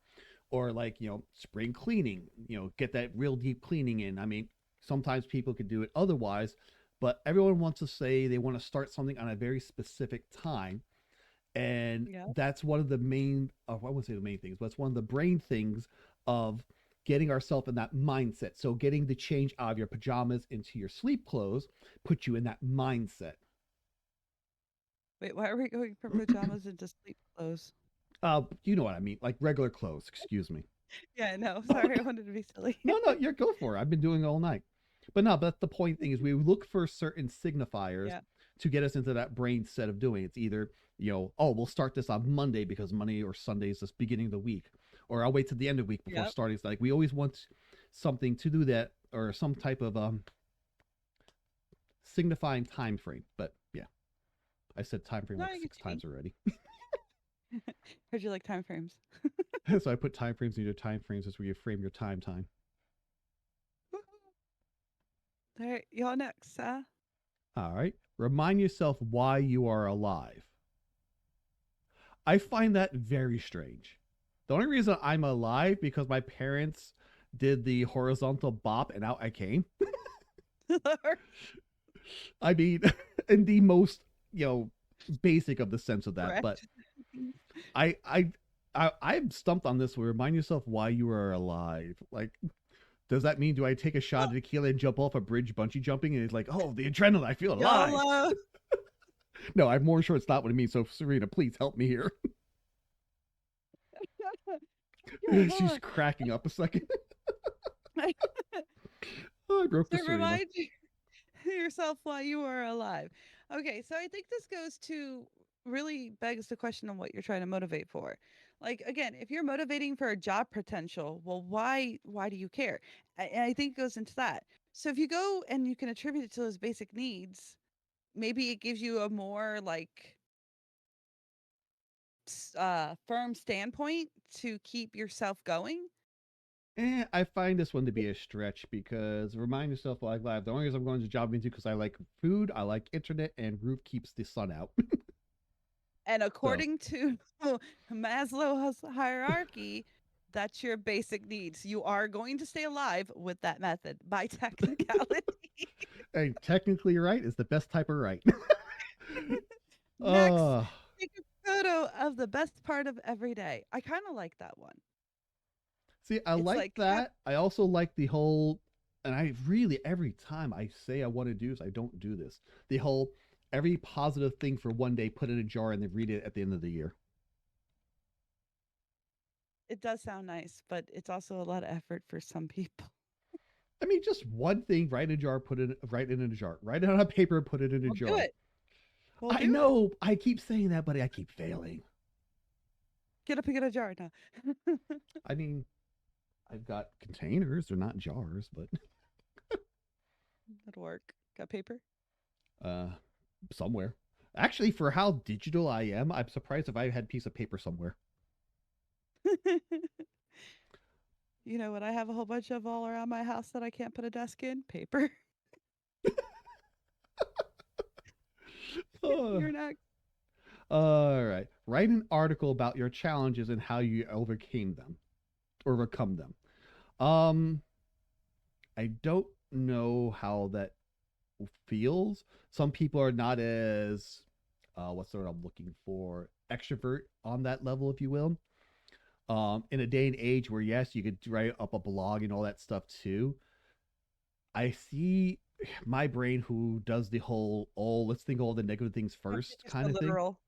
Or like, spring cleaning, get that real deep cleaning in. I mean, sometimes people could do it otherwise, but everyone wants to say they want to start something on a very specific time. And Yep. that's one of the main, I wouldn't say the main things, but it's one of the brain things of getting ourselves in that mindset. So getting the change out of your pajamas into your sleep clothes puts you in that mindset. Wait, why are we going from pajamas into sleep clothes? You know what I mean, like regular clothes. Excuse me. Yeah, no, sorry, I wanted to be silly. No, no, you're go for it. I've been doing it all night. But no, but the point thing is we look for certain signifiers Yeah. to get us into that brain set of doing. It's either, oh, we'll start this on Monday because Monday or Sunday is the beginning of the week. Or I'll wait to the end of the week before Yep. starting. It's like we always want something to do that or some type of signifying time frame. But yeah, I said time frame No, like I get six what you mean. times already. Heard you like time frames. So I put time frames in your time frames as where you frame your time. All right, y'all next, All right. Remind yourself why you are alive. I find that very strange. The only reason I'm alive because my parents did the horizontal bop and out I came. I mean, in the most, basic of the sense of that. But Correct. I I I'm stumped on this. Where remind yourself why you are alive. Like, does that mean do I take a shot Well, of tequila and jump off a bridge bungee jumping and it's like, oh, the adrenaline, I feel alive. YOLO. No, I'm more sure it's not what it means. So Serena, please help me here. Okay, hold She's on. cracking up a second. Oh, I broke the So Serena. remind yourself why you are alive. Okay, so I think this goes to really begs the question on what you're trying to motivate for. Like again, if you're motivating for a job potential, well, why do you care? And I think it goes into that. So if you go and you can attribute it to those basic needs, maybe it gives you a more like firm standpoint to keep yourself going. I find this one to be a stretch because remind yourself like life. The only reason I'm going to job into because I like food, I like internet, and roof keeps the sun out. And So according to Maslow's hierarchy, that's your basic needs. You are going to stay alive with that method by technicality. and technically right is the best type of right. Next, uh take a photo of the best part of every day. I kind of like that one. See, I It's like like, that. I also like the whole and I really every time I say I want to do this, I don't do this. The whole every positive thing for one day put in a jar and then read it at the end of the year. it does sound nice, but it's also a lot of effort for some people. I mean, just one thing, write in a jar, write it in a jar, write it on a paper, put it in a We'll do jar. it. We'll I do it. know, I keep saying that, but I keep failing. Get up and get a jar now. I mean, I've got containers, they're not jars, but That'll work. Got paper? uh, somewhere. Actually, for how digital I am, I'm surprised if I had a piece of paper somewhere. You know what I have a whole bunch of all around my house that I can't put a desk in? Paper. Uh, You're next. all right. Write an article about your challenges and how you overcome them. Um, I don't know how that feels. Some people are not as what's the word I'm looking for? Extrovert on that level, if you will. In a day and age where yes, you could write up a blog and all that stuff too. I see my brain who does the whole let's think of all the negative things first You're so kind of thing. literal.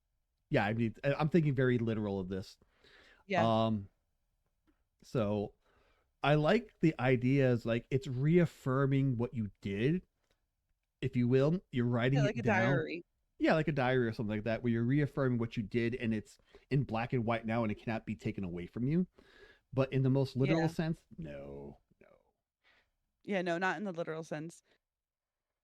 Yeah, I mean I'm thinking very literal of this. Yeah. Um so I like the ideas like it's reaffirming what you did, if you will. You're Yeah, writing like it a down. diary. Yeah, like a diary or something like that, where you're reaffirming what you did and it's in black and white now and it cannot be taken away from you. But in the most literal Yeah. sense, no, no. Yeah, no, not in the literal sense.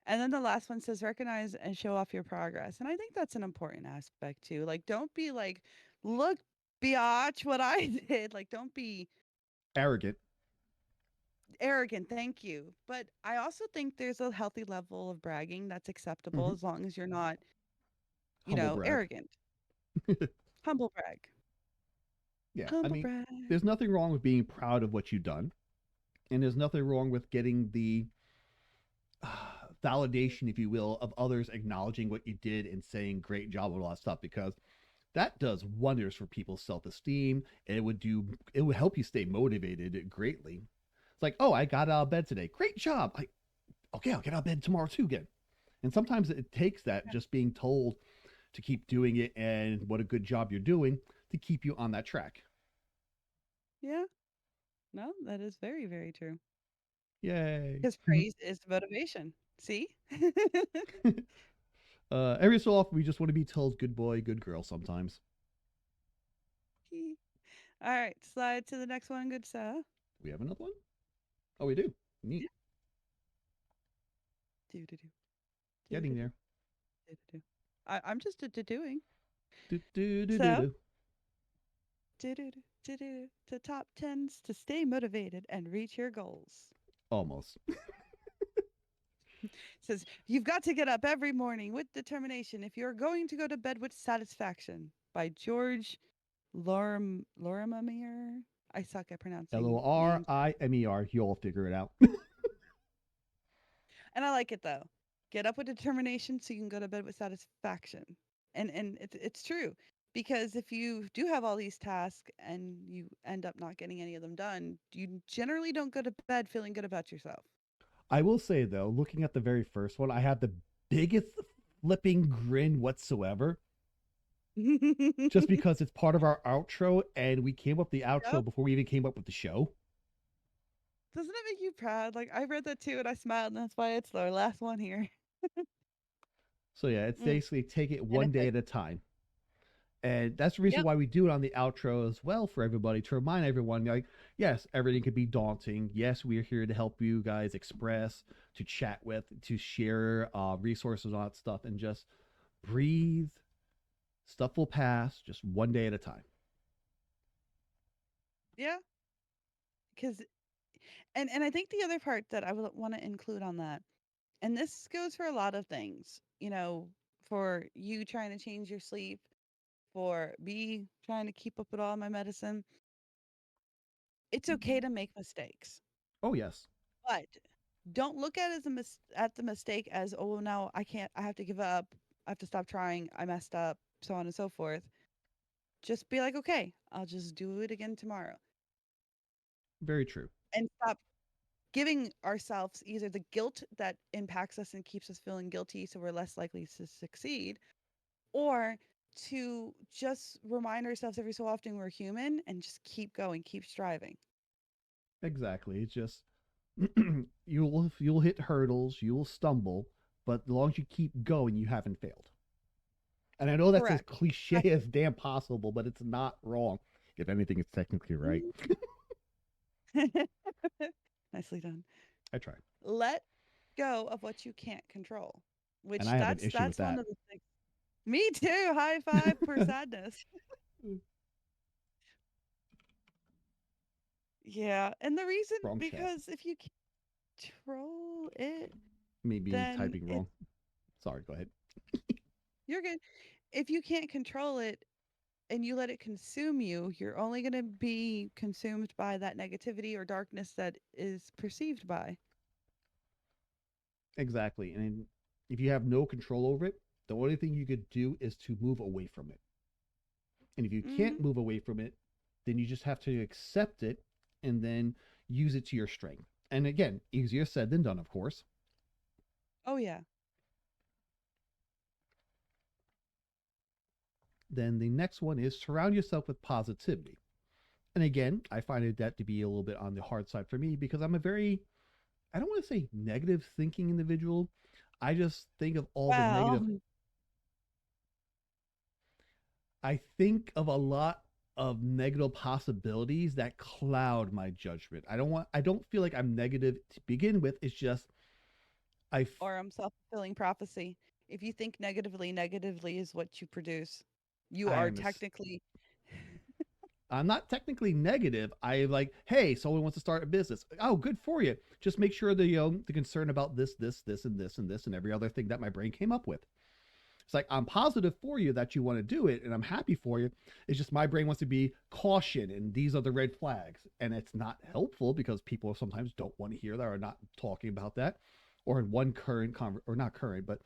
And then the last one says recognize and show off your progress. And I think that's an important aspect too. Like, don't be like, look, biatch, what I did. Like, don't be Arrogant, arrogant. Thank you. But I also think there's a healthy level of bragging that's acceptable hmm as long as you're not, humble brag. arrogant. Humble brag. Yeah, I Humble mean, brag. there's nothing wrong with being proud of what you've done, and there's nothing wrong with getting the validation, if you will, of others acknowledging what you did and saying great job and all that stuff because that does wonders for people's self-esteem and it would help you stay motivated greatly. It's like, oh, I got out of bed today, great job. Like, okay, I'll get out of bed tomorrow too again. And sometimes it takes that just being told to keep doing it and what a good job you're doing to keep you on that track. Yeah. No, that is very, very true. Yay. Because praise is motivation. See? Every so often we just want to be told good boy, good girl sometimes. All right, slide to the next one, good sir. Do we have another one? Oh, we do. Yeah. Neat. Do do do do Getting do do there. do do. I'm just doing. Do, do, do, do, So do. do do do do to top tens to stay motivated and reach your goals. Almost. Says you've got to get up every morning with determination if you're going to go to bed with satisfaction by George Lorimer. I suck at L O pronouncing R names. I M E R. You'll figure it out. And I like it though. Get up with determination so you can go to bed with satisfaction. And it's true because if you do have all these tasks and you end up not getting any of them done, you generally don't go to bed feeling good about yourself. I will say though, looking at the very first one, I had the biggest flipping grin whatsoever. Just Yep. because it's part of our outro, and we came up with the outro before we even came up with the show. Doesn't it make you proud? Like I read that too and I smiled and that's why it's our last one here. So yeah, it's Mm. basically take it And one it day fits. at a time. And that's the reason Yep. why we do it on the outro as well for everybody to remind everyone like, yes, everything could be daunting. Yes, we are here to help you guys express, to chat with, to share resources on that stuff, and just breathe. Stuff will pass just one day at a time. Yeah. Cause and I think the other part that I would want to include on that, and this goes for a lot of things, for you trying to change your sleep, for me trying to keep up with all my medicine. It's okay to make mistakes, Oh yes, but don't look at it as at the mistake as, oh, now I can't, I have to give up, I have to stop trying, I messed up, so on and so forth. Just be like, okay, I'll just do it again tomorrow, very true. and stop giving ourselves either the guilt that impacts us and keeps us feeling guilty, so we're less likely to succeed, or to just remind ourselves every so often we're human and just keep going, keep striving. Exactly. It's just you'll hit hurdles, you'll stumble, but as long as you keep going, you haven't failed. And I know that's as Correct. cliche as damn possible, but it's not wrong. If anything, it's technically right. Nicely done. I try, Let go of what you can't control, and which I have an that's issue with that's one that. of the things. Me too. High five for sadness. Yeah, and the reason Wrong chat. because if you control it, Me being then typing it's wrong. Sorry. Go ahead. you're good. If you can't control it and you let it consume you, you're only going to be consumed by that negativity or darkness that is perceived by. Exactly. And if you have no control over it, the only thing you could do is to move away from it. And if you Hmm. can't move away from it, then you just have to accept it and then use it to your strength. And again, easier said than done, of course. Oh yeah. Then the next one is surround yourself with positivity. And again, I find that to be a little bit on the hard side for me because I'm a very, I don't want to say negative thinking individual. I just think of all the Wow. negative. I think of a lot of negative possibilities that cloud my judgment. I don't feel like I'm negative to begin with. It's just I Or self-fulfilling prophecy. If you think negatively, negatively is what you produce. You I are am a, technically I'm not technically negative. I like, hey, someone wants to start a business. Oh, good for you. Just make sure the concern about this, and this, and every other thing that my brain came up with. It's like I'm positive for you that you want to do it, and I'm happy for you. It's just my brain wants to be caution, and these are the red flags, and it's not helpful because people sometimes don't want to hear that or not talking about that, or in one or not current, but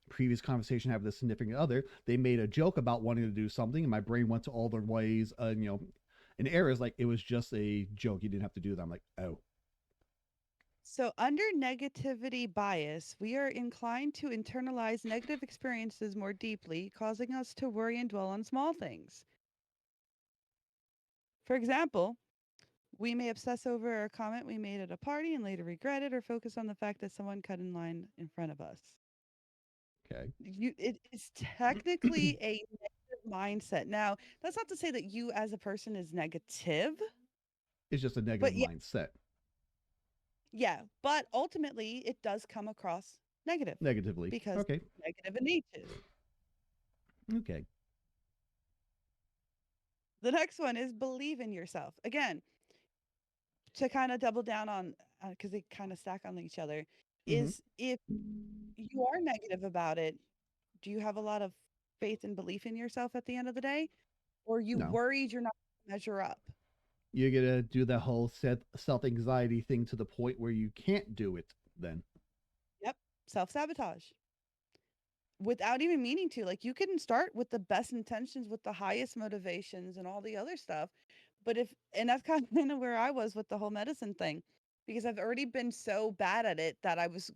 previous conversation I have with a significant other, they made a joke about wanting to do something, and my brain went to all the ways, in errors like it was just a joke. You didn't have to do that. I'm like, oh, so under negativity bias, we are inclined to internalize negative experiences more deeply, causing us to worry and dwell on small things. For example, we may obsess over a comment we made at a party and later regret it or focus on the fact that someone cut in line in front of us. okay, It is technically a negative mindset. Now, that's not to say that you as a person is negative, it's just a negative but yeah, mindset. yeah, but ultimately it does come across negative Negatively, because okay, negative in nature. okay, The next one is believe in yourself. Again, to kind of double down on because they kind of stack on each other, mm-hmm. is if you are negative about it, do you have a lot of faith and belief in yourself at the end of the day? Or are you No, worried you're not gonna measure up? you're gonna do the whole self anxiety thing to the point where you can't do it. Then, Yep. Self sabotage without even meaning to. Like you can start with the best intentions, with the highest motivations and all the other stuff. But and that's kind of where I was with the whole medicine thing because I've already been so bad at it that I was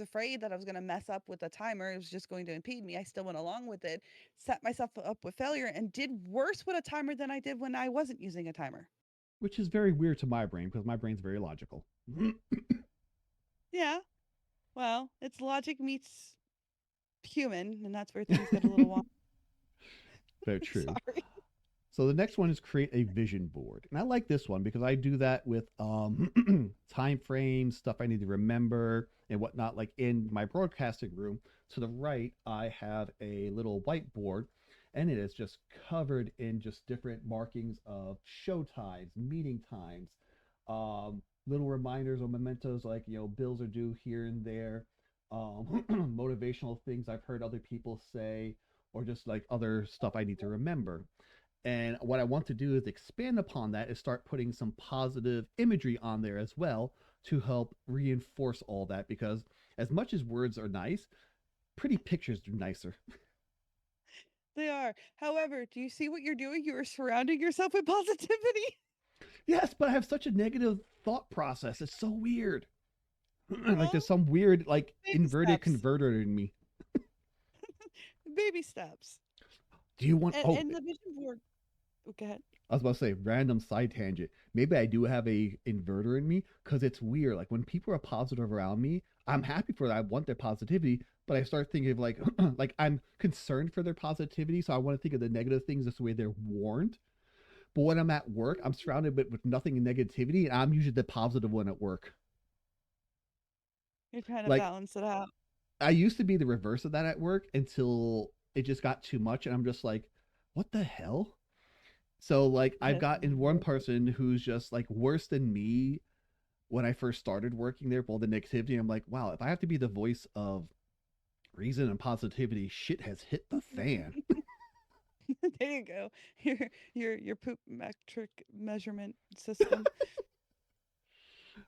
afraid that I was going to mess up with the timer. It was just going to impede me. I still went along with it, set myself up with failure, and did worse with a timer than I did when I wasn't using a timer. which is very weird to my brain because my brain's very logical. Yeah. Well, it's logic meets human, and that's where things get a little wild. Very true. Sorry. So the next one is create a vision board. And I like this one because I do that with time frames, stuff I need to remember and whatnot. Like in my broadcasting room, to the right, I have a little whiteboard and it is just covered in just different markings of show times, meeting times, little reminders or mementos like, bills are due here and there, motivational things I've heard other people say, or just like other stuff I need to remember. And what I want to do is expand upon that is start putting some positive imagery on there as well to help reinforce all that because as much as words are nice, pretty pictures are nicer. They are. However, do you see what you're doing? You are surrounding yourself with positivity. Yes, but I have such a negative thought process. It's so weird. Like Well, there's some weird like baby inverted steps. converter in me. Baby steps. Do you want And the vision board. Oh, go ahead. I was about to say random side tangent. Maybe I do have a inverter in me because it's weird. Like when people are positive around me, I'm happy for that. I want their positivity, but I start thinking of like like I'm concerned for their positivity, so I want to think of the negative things this way they're warned. But when I'm at work, I'm surrounded with nothing in negativity, and I'm usually the positive one at work. You're trying to Like balance it out. I used to be the reverse of that at work until it just got too much, and I'm just like, what the hell? So like I've Yes. got in one person who's just like worse than me when I first started working there for all the negativity. I'm like, wow, if I have to be the voice of reason and positivity, shit has hit the fan. There you go. Your poop metric measurement system.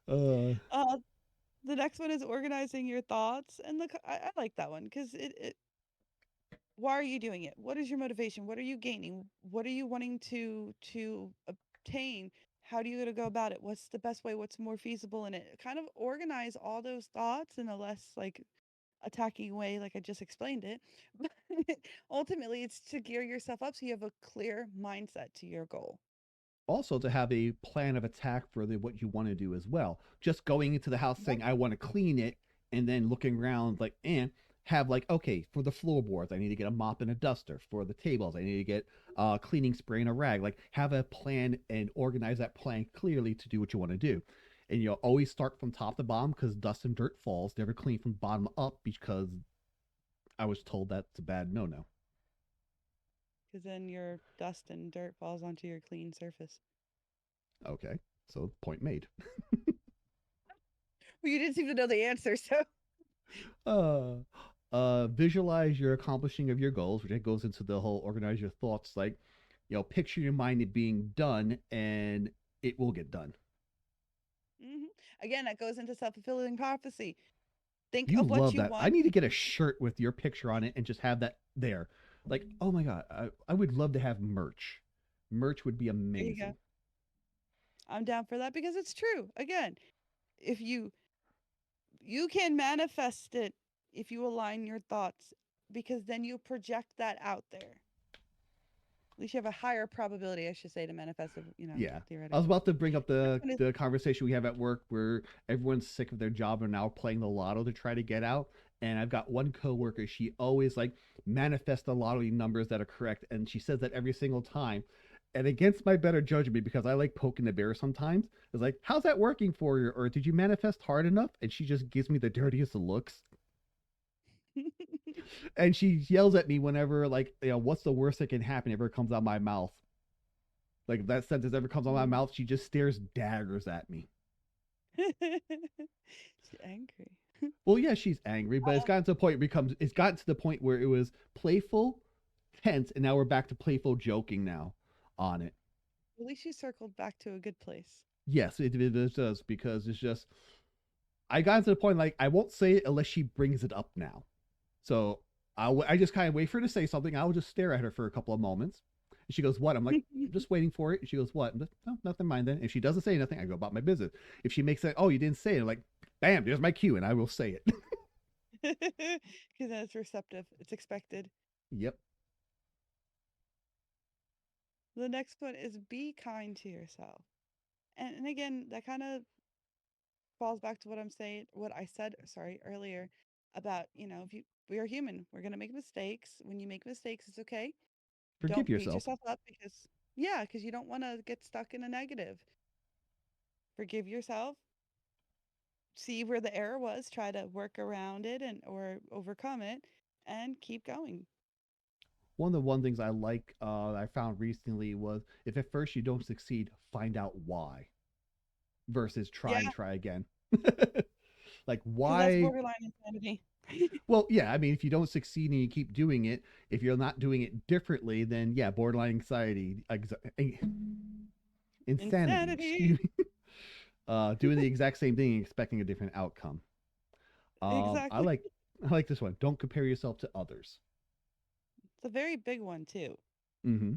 uh Uh, the next one is organizing your thoughts, and I like that one because it. Why are you doing it? What is your motivation? What are you gaining? What are you wanting to obtain? How do you gonna go about it? What's the best way? What's more feasible? And it kind of organize all those thoughts in a less like attacking way, like I just explained it. But ultimately, it's to gear yourself up so you have a clear mindset to your goal. Also to have a plan of attack for what you want to do as well. Just going into the house Yep. saying I want to clean it and then looking around like, have like, okay, for the floorboards I need to get a mop and a duster. For the tables I need to get cleaning spray and a rag. Like have a plan and organize that plan clearly to do what you want to do. And you'll always start from top to bottom because dust and dirt falls. Never clean from bottom up because I was told that's a bad no-no. Because then your dust and dirt falls onto your clean surface. Okay, so point made. Well, you didn't seem to know the answer, so. uh Visualize your accomplishing of your goals, which goes into the whole organize your thoughts. Like, picture your mind it being done, and it will get done. hmm Again, that goes into self fulfilling prophecy. Think You of what love you that. I want. need to get a shirt with your picture on it and just have that there. Like, oh my god, I would love to have merch. Merch would be There you go. amazing. I'm down for that because it's true. Again, if you can manifest it if you align your thoughts because then you project that out there. At least you have a higher probability, I should say, to manifest it, Yeah. I was theoretically. about to bring up Next the one is the conversation we have at work where everyone's sick of their job and now playing the lotto to try to get out. And I've got one coworker, she always like manifests the lottery numbers that are correct, and she says that every single time. And against my better judgment, because I like poking the bear sometimes, it's like, how's that working for you? Or did you manifest hard enough? And she just gives me the dirtiest of looks. And she yells at me whenever, like, what's the worst that can happen if it comes out of my mouth? Like if that sentence ever comes out of my Mm. mouth, she just stares daggers at me. She's angry. Well, yeah, she's angry, but Uh, it's gotten to the point where it was playful, tense, and now we're back to playful joking now on it. at least you circled back to a good place. Yes, it does because it's just I got to the point like I won't say it unless she brings it up now. So I just kind of wait for her to say something. I'll just stare at her for a couple of moments. And she goes, "What?" I'm like, "I'm just waiting for it." And she goes, "What?" I'm like, "No, nothing. Mind then." If she doesn't say nothing, I go about my business. If she makes it, "Oh, you didn't say it," I'm like, "Bam, there's my cue," and I will say it. Because then it's receptive. It's expected. Yep. The next one is be kind to yourself. And again, that kind of falls back to what I said, sorry, earlier about, if we are human, we're going to make mistakes. When you make mistakes, it's okay. Forgive Don't beat yourself. yourself up because you don't want to get stuck in a negative. Forgive yourself, see where the error was, try to work around it and or overcome it and keep going. One of the one things I like I found recently was if at first you don't succeed, find out why versus try and Yeah, try again. Like because that's why? borderline insanity. Well, yeah, I mean, if you don't succeed and you keep doing it, if you're not doing it differently, then yeah, borderline anxiety, insanity. Excuse Insanity. me. Doing the exact same thing and expecting a different outcome. I Exactly. like I like this one. Don't compare yourself to others. It's a very big one too. Mm-hmm.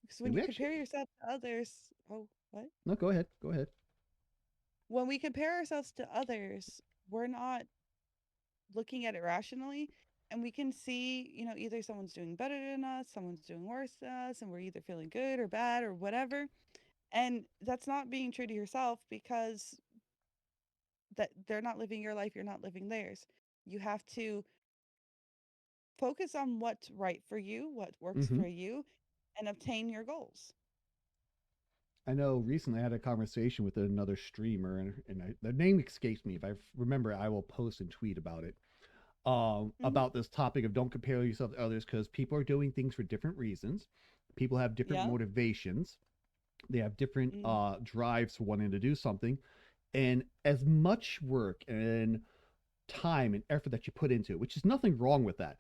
Because when And you we actually compare yourself to others, oh, what? no, go ahead, go ahead. When we compare ourselves to others, we're not looking at it rationally. And we can see, either someone's doing better than us, someone's doing worse than us, and we're either feeling good or bad or whatever. And that's not being true to yourself because that they're not living your life, you're not living theirs. You have to focus on what's right for you, what works Mm-hmm. for you, and obtain your goals. I know recently I had a conversation with another streamer, and the name escapes me. If I remember, I will post and tweet about it. hmm About this topic of don't compare yourself to others because people are doing things for different reasons. People have different Yeah. motivations. They have different Mm. drives for wanting to do something. And as much work and time and effort that you put into it, which is nothing wrong with that,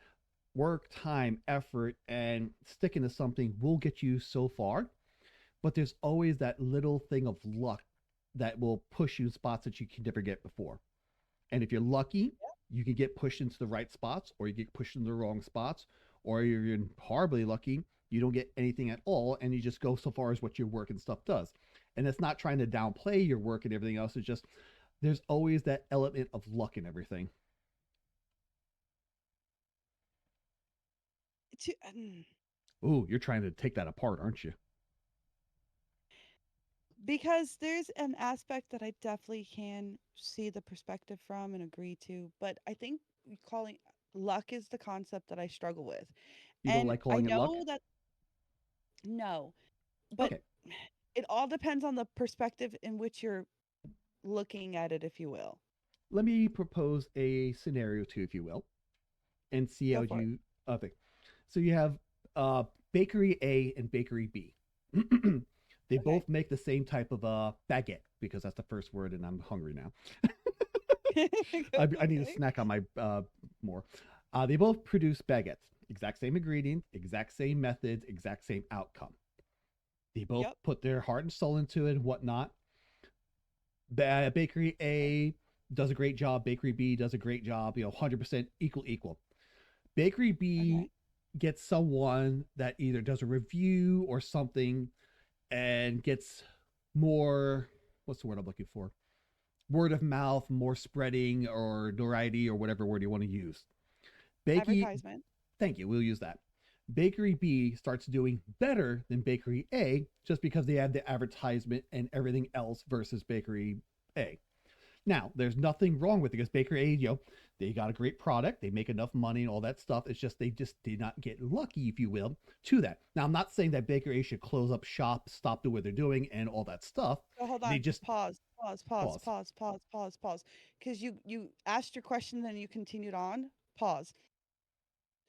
work, time, effort, and sticking to something will get you so far. But there's always that little thing of luck that will push you in spots that you can never get before. And if you're lucky, you can get pushed into the right spots, or you get pushed into the wrong spots, or you're horribly lucky, you don't get anything at all, and you just go so far as what your work and stuff does. And it's not trying to downplay your work and everything else. It's just there's always that element of luck in everything. Mm. Ooh, you're trying to take that apart, aren't you? Because there's an aspect that I definitely can see the perspective from and agree to, but I think calling luck is the concept that I struggle with. You don't And like I calling it luck? know that no, but Okay. it all depends on the perspective in which you're looking at it, if you will. Let me propose a scenario to, if you will, and see how Go for it. you think. So you have uh, Bakery A and Bakery B. They Okay. both make the same type of baguette because that's the first word, and I'm hungry now. I need a Okay. snack on my more. They both produce baguettes, exact same ingredients, exact same methods, exact same outcome. They both Yep. put their heart and soul into it and whatnot. Bakery A does a great job. Bakery B does a great job. 100% equal. Bakery Okay. B gets someone that either does a review or something and gets more, what's the word I'm looking for? Word of mouth, more spreading or notoriety or whatever word you want to use. Bakey, Advertisement. thank you, we'll use that. Bakery B starts doing better than Bakery A just because they have the advertisement and everything else versus Bakery A. Now, there's nothing wrong with it because Baker A, they got a great product, they make enough money and all that stuff. It's just they just did not get lucky, if you will, to that. Now, I'm not saying that Baker A should close up shop, stop doing what they're doing, and all that stuff. So hold They on. just Pause. Pause. Pause. pause. Pause. Pause. Pause. Pause. Because you asked your question, then you continued on. Pause.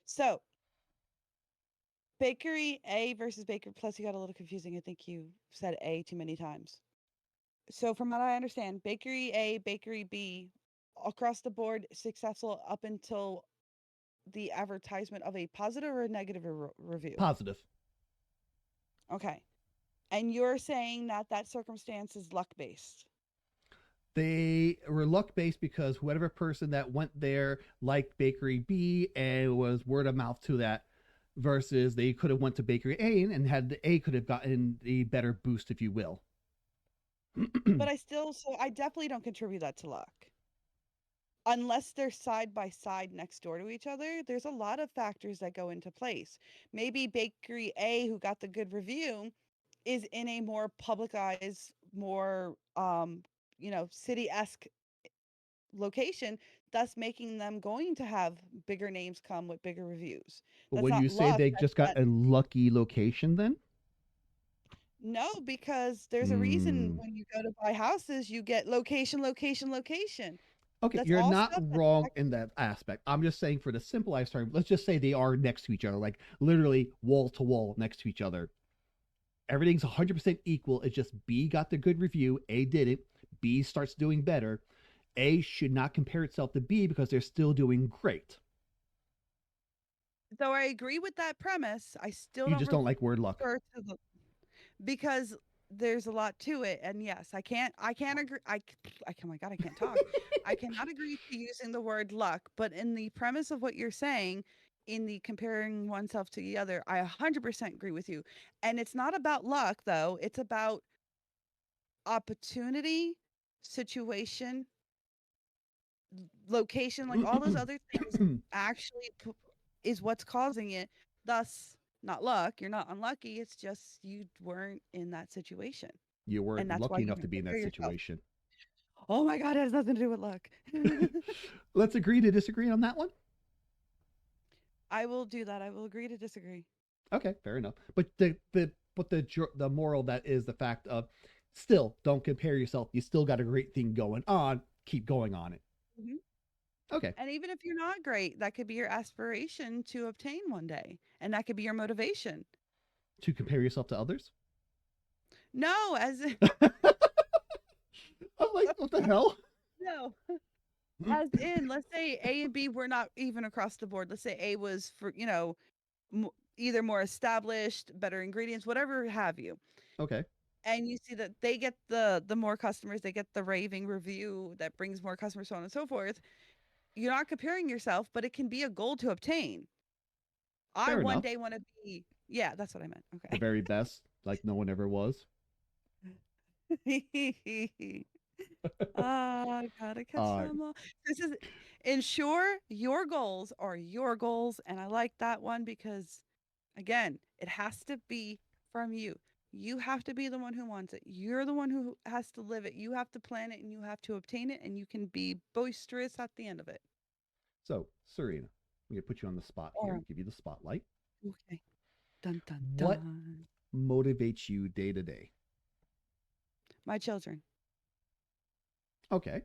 So Bakery A versus Baker Plus, you got a little confusing. I think you said A too many times. So from what I understand, Bakery A, Bakery B, across the board successful up until the advertisement of a positive or a negative review. Positive. Okay. And you're saying that that circumstance is luck based. They were luck based because whatever person that went there liked Bakery B and it was word of mouth to that versus they could have went to Bakery A and had the A could have gotten a better boost, if you will. But I definitely don't contribute that to luck. Unless they're side by side next door to each other, there's a lot of factors that go into place. Maybe Bakery A, who got the good review, is in a more publicized, more city-esque location, thus making them going to have bigger names come with bigger reviews. But That's when you not say luck. they That's just got that a lucky location, then no, because there's a reason mm. when you go to buy houses, you get location, location, location. Okay, That's you're all not stuff that wrong in actually that aspect. I'm just saying for the simple life story, let's just say they are next to each other, like literally wall to wall next to each other. Everything's 100% equal. It's just B got the good review, A didn't. B starts doing better. A should not compare itself to B because they're still doing great. though I agree with that premise, I still You don't just don't like word luck. refer to the because there's a lot to it. And yes, I can't agree. Oh my God, I can't talk. I cannot agree to using the word luck, but in the premise of what you're saying, in the comparing oneself to the other, I 100% agree with you. And it's not about luck though. It's about opportunity, situation, location, like all those other things actually is what's causing it. Thus, not luck. You're not unlucky. It's just you weren't in that situation. You weren't And that's why lucky you enough to didn't be in that prepare yourself. situation. Oh my God, it has nothing to do with luck. Let's agree to disagree on that one. I will do that. I will agree to disagree. Okay, fair enough. But the moral that is the fact of still don't compare yourself. You still got a great thing going on. Keep going on it. Mhm. Okay. And even if you're not great, that could be your aspiration to obtain one day. And that could be your motivation. To compare yourself to others. No, as I'm like, what the hell? no, as in, let's say A and B were not even across the board. Let's say A was for, either more established, better ingredients, whatever have you. Okay. And you see that they get the more customers, they get the raving review that brings more customers, so on and so forth. You're not comparing yourself, but it can be a goal to obtain. I Fair one enough. day want to be, yeah, that's what I meant. The Okay. very best, like no one ever was. I gotta catch uh, them all. This is ensure your goals are your goals. And I like that one because, again, it has to be from you. You have to be the one who wants it. You're the one who has to live it. You have to plan it and you have to obtain it, and you can be boisterous at the end of it. So, Serena, I'm going to put you on the spot here, Or, give you the spotlight. okay. Dun, dun, What dun. motivates you day to day? My children. Okay.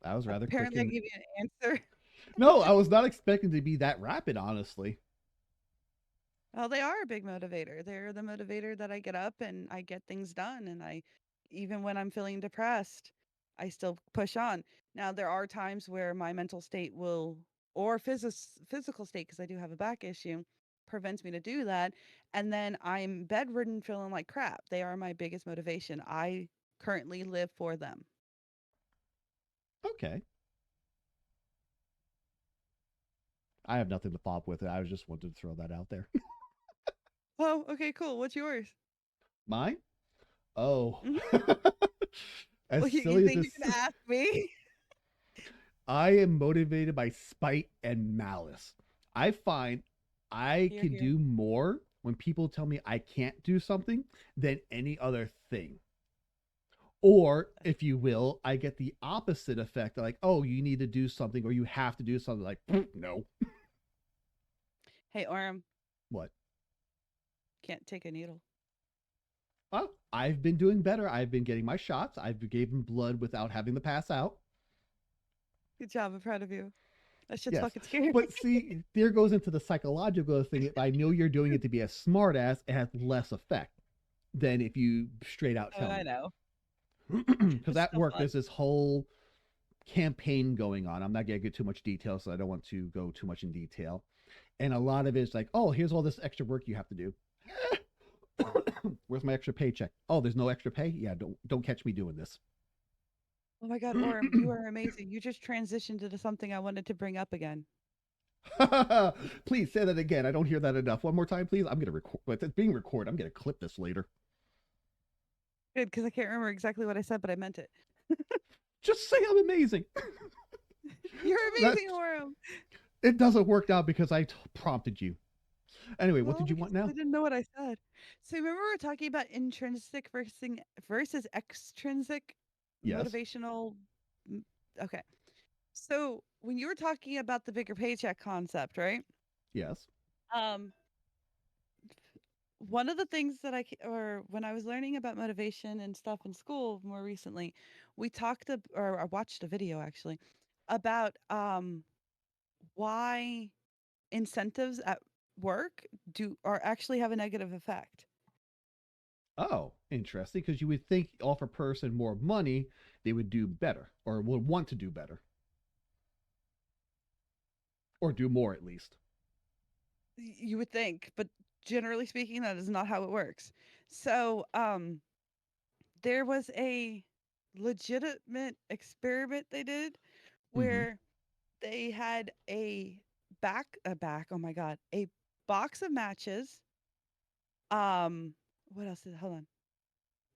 I was rather quick Apparently, I and gave you an answer. no, I was not expecting to be that rapid, honestly. Well, they are a big motivator. They're the motivator that I get up and I get things done. And even when I'm feeling depressed, I still push on. Now, there are times where my mental state or physical state, because I do have a back issue, prevents me to do that. And then I'm bedridden feeling like crap. They are my biggest motivation. I currently live for them. Okay. I have nothing to follow up with it. I was just wanted to throw that out there. Oh, okay, cool. What's yours? Mine? Oh. Mhm. As Well, you silly as think you this, can ask me? I am motivated by spite and malice. I find I Here, can here. do more when people tell me I can't do something than any other thing. Or, if you will, I get the opposite effect like, oh, you need to do something or you have to do something like, no. Hey, Orem, What? can't take a needle. Well, I've been doing better. I've been getting my shots. I've given blood without having to pass out. Good job. I'm proud of you. That shit's Yes. fucking scary. But see, there goes into the psychological thing. If I know you're doing it to be a smartass, it has less effect than if you straight out Oh, tell I me. know. Because It's at still work, fun. there's this whole campaign going on. I'm not going to get too much detail, so I don't want to go too much in detail. And a lot of it is like, oh, here's all this extra work you have to do. Where's my extra paycheck? Oh, there's no extra pay. Yeah, don't catch me doing this. Oh my God, Orem, you are amazing. You just transitioned into something I wanted to bring up again. Please say that again. I don't hear that enough. One more time, please. I'm gonna record. It's being recorded. I'm gonna clip this later. Good, because I can't remember exactly what I said, but I meant it. Just say I'm amazing. You're That amazing, Orem. it doesn't work out because I prompted you. Anyway, what Well, did I you guess want 'cause I now? didn't know what I said. So remember we were talking about intrinsic versus extrinsic Yes, motivational. m- Okay. So when you were talking about the bigger paycheck concept, right? yes. Um, one of the things that or when I was learning about motivation and stuff in school more recently, we or I watched a video actually about why incentives at work do or actually have a negative effect. Oh, interesting. Because you would think offer a person more money, they would do better or would want to do better or do more at least. You would think, but generally speaking, that is not how it works. So, there was a legitimate experiment they did Mm-hmm. where they had oh my God, a box of matches. Um, what else did, hold on.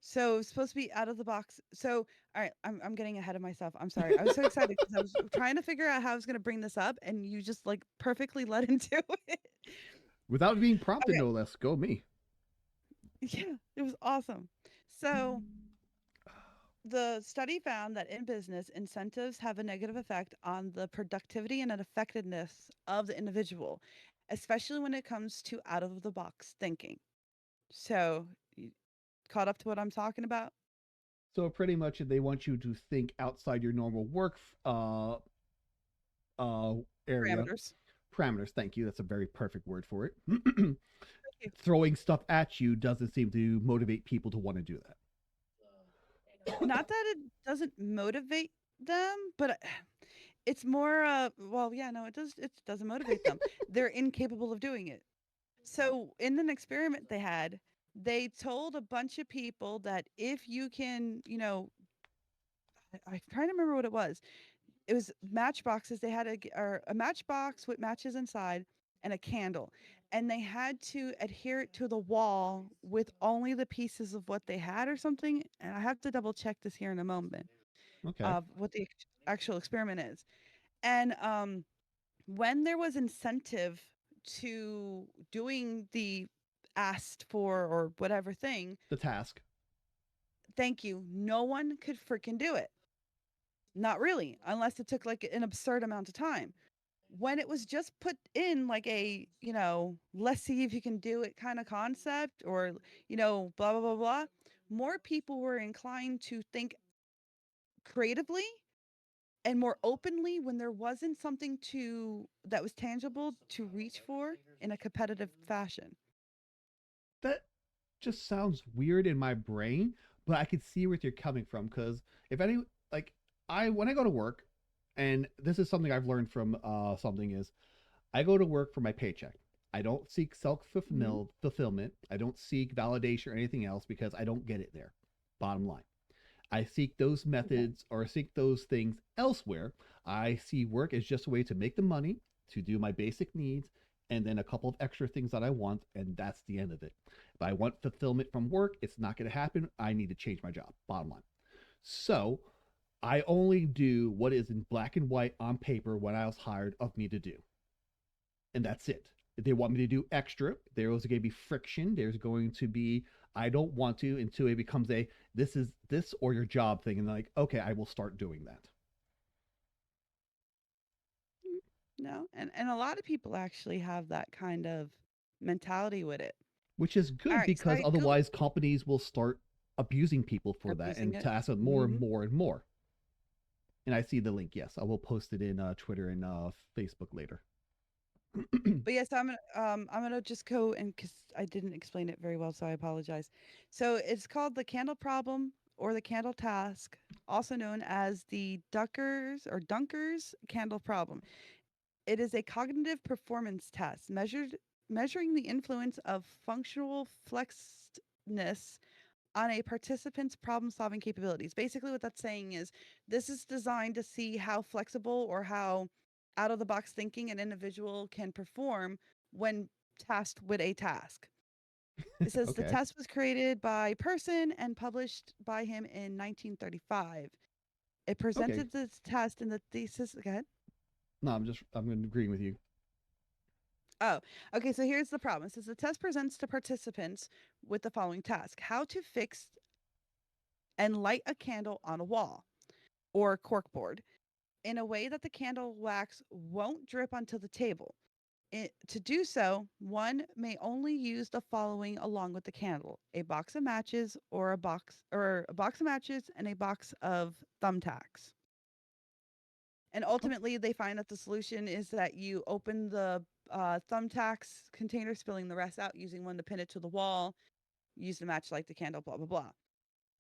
So it's supposed to be out of the box. So, all right, I'm getting ahead of myself. I'm sorry. I was so excited because I was trying to figure out how I was going to bring this up, and you just like perfectly led into it. Without being prompted, Okay. no less. Go me. Yeah, it was awesome. So the study found that in business, incentives have a negative effect on the productivity and effectiveness of the individual, especially when it comes to out of the box thinking. So, you caught up to what I'm talking about? So pretty much, they want you to think outside your normal work uh, area Parameters. parameters. Thank you. That's a very perfect word for it. Thank you. Throwing stuff at you doesn't seem to motivate people to want to do Not that it doesn't motivate them, but it's more well, yeah, no, it doesn't motivate them. They're incapable of doing it. So, in an experiment they had, they told a bunch of people that if you can, I'm trying to remember what it was. It was matchboxes. They had a matchbox with matches inside and a candle. And they had to adhere it to the wall with only the pieces of what they had or something. And I have to double check this here in a moment that. Okay. of what the actual experiment is. And when there was incentive to doing the asked for or whatever thing, The task. thank you, no one could freaking do it. Not really, unless it took like an absurd amount of time. When it was just put in like a, let's see if you can do it kind of concept, or, blah, blah, blah, blah, more people were inclined to think creatively and more openly when there wasn't something to that was tangible to reach for in a competitive fashion. That just sounds weird in my brain, but I could see where you're coming from because if any like I when I go to work, and this is something I've learned from something is I go to work for my paycheck. I don't seek self Mhm. fulfillment. I don't seek validation or anything else because I don't get it there. Bottom line. I seek those Okay. methods or seek those things elsewhere. I see work as just a way to make the money, to do my basic needs, and then a couple of extra things that I want, and that's the end of it. If I want fulfillment from work, it's not going to happen. I need to change my job. Bottom line. So I only do what is in black and white on paper when I was hired of me to do, and that's it. If they want me to do extra, there's going to be friction. There's going to be I don't want to until it becomes a this is this or your job thing, and like okay, I will start doing that, Mm, no, and a lot of people actually have that kind of mentality with it. which is All good right, so because I go otherwise companies will start abusing people for that abusing and it. to ask them more and Mhm. more and more. And I see the link. Yes, I will post it in Twitter and Facebook later. But yes, I'm gonna just go and because I didn't explain it very well, so I apologize. So it's called the candle problem or the candle task, also known as the Dunker's candle problem. It is a cognitive performance test measuring the influence of functional flexedness on a participant's problem solving capabilities. Basically, what that's saying is this is designed to see how flexible or how out of the box thinking an individual can perform when tasked with a task. It says the Okay. test was created by Person and published by him in 1935. It Okay. presented this test in the thesis. Go ahead. No, I'm agreeing with you. Oh, okay. So here's the problem. It says the test presents to participants with the following task: how to fix and light a candle on a wall or corkboard in a way that the candle wax won't drip onto the table. To do so, one may only use the following along with the candle: a box of matches or a box of matches and a box of thumbtacks. And Oh, ultimately, they find that the solution is that you open the thumbtacks container, spilling the rest out, using one to pin it to the wall, use the match, light the candle, blah blah blah.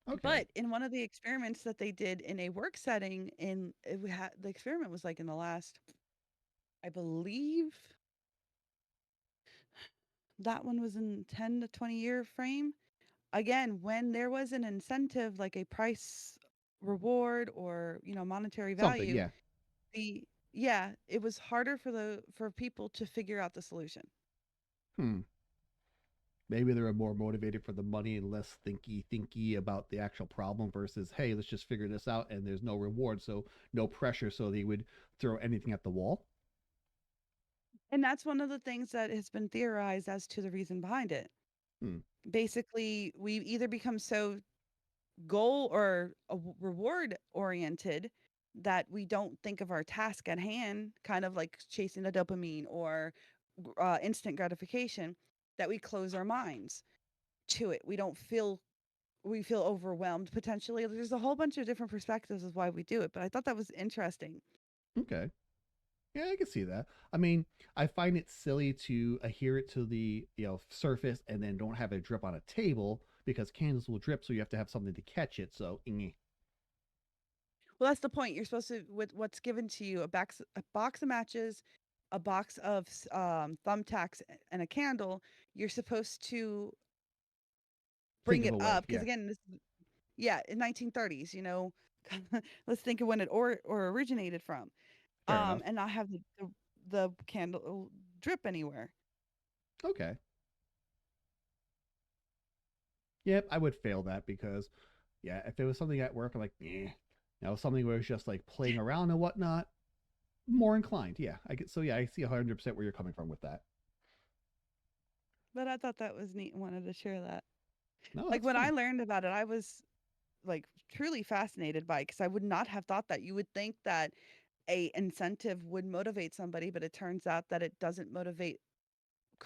okay. But in one of the experiments that they did in a work setting, the experiment was like in the last, I believe, that one was in 10 to 20-year frame. Again, when there was an incentive like a price reward or, monetary Something. value, Yeah. the yeah, it was harder for people to figure out the solution. Hmm. Maybe they're more motivated for the money and less thinky about the actual problem versus hey, let's just figure this out and there's no reward, so no pressure, so they would throw anything at the wall. And that's one of the things that has been theorized as to the reason behind it. Hmm. Basically, we either become so goal or reward oriented that we don't think of our task at hand, kind of like chasing the dopamine or instant gratification, that we close our minds to it. We feel overwhelmed potentially. There's a whole bunch of different perspectives of why we do it, but I thought that was interesting. Okay. Yeah, I can see that. I mean, I find it silly to adhere it to the surface and then don't have it drip on a table because candles will drip, so you have to have something to catch it. So, Well, that's the point. You're supposed to, with what's given to you, a box of matches, a box of thumbtacks, and a candle. You're supposed to think bring of it a way. up because Yeah, again, yeah, in 1930s, let's think of when it or originated from, fair enough. and not have the candle drip anywhere. Okay. Yep, I would fail that because yeah, if it was something at work, I'm like, something where it's just like playing around and whatnot, more inclined. Yeah, I get so yeah, I see 100% where you're coming from with that. But I thought that was neat and wanted to share that. No, Like that's when I fun. learned about it, I was like truly fascinated by it because I would not have thought that. You would think that a incentive would motivate somebody, but it turns out that it doesn't motivate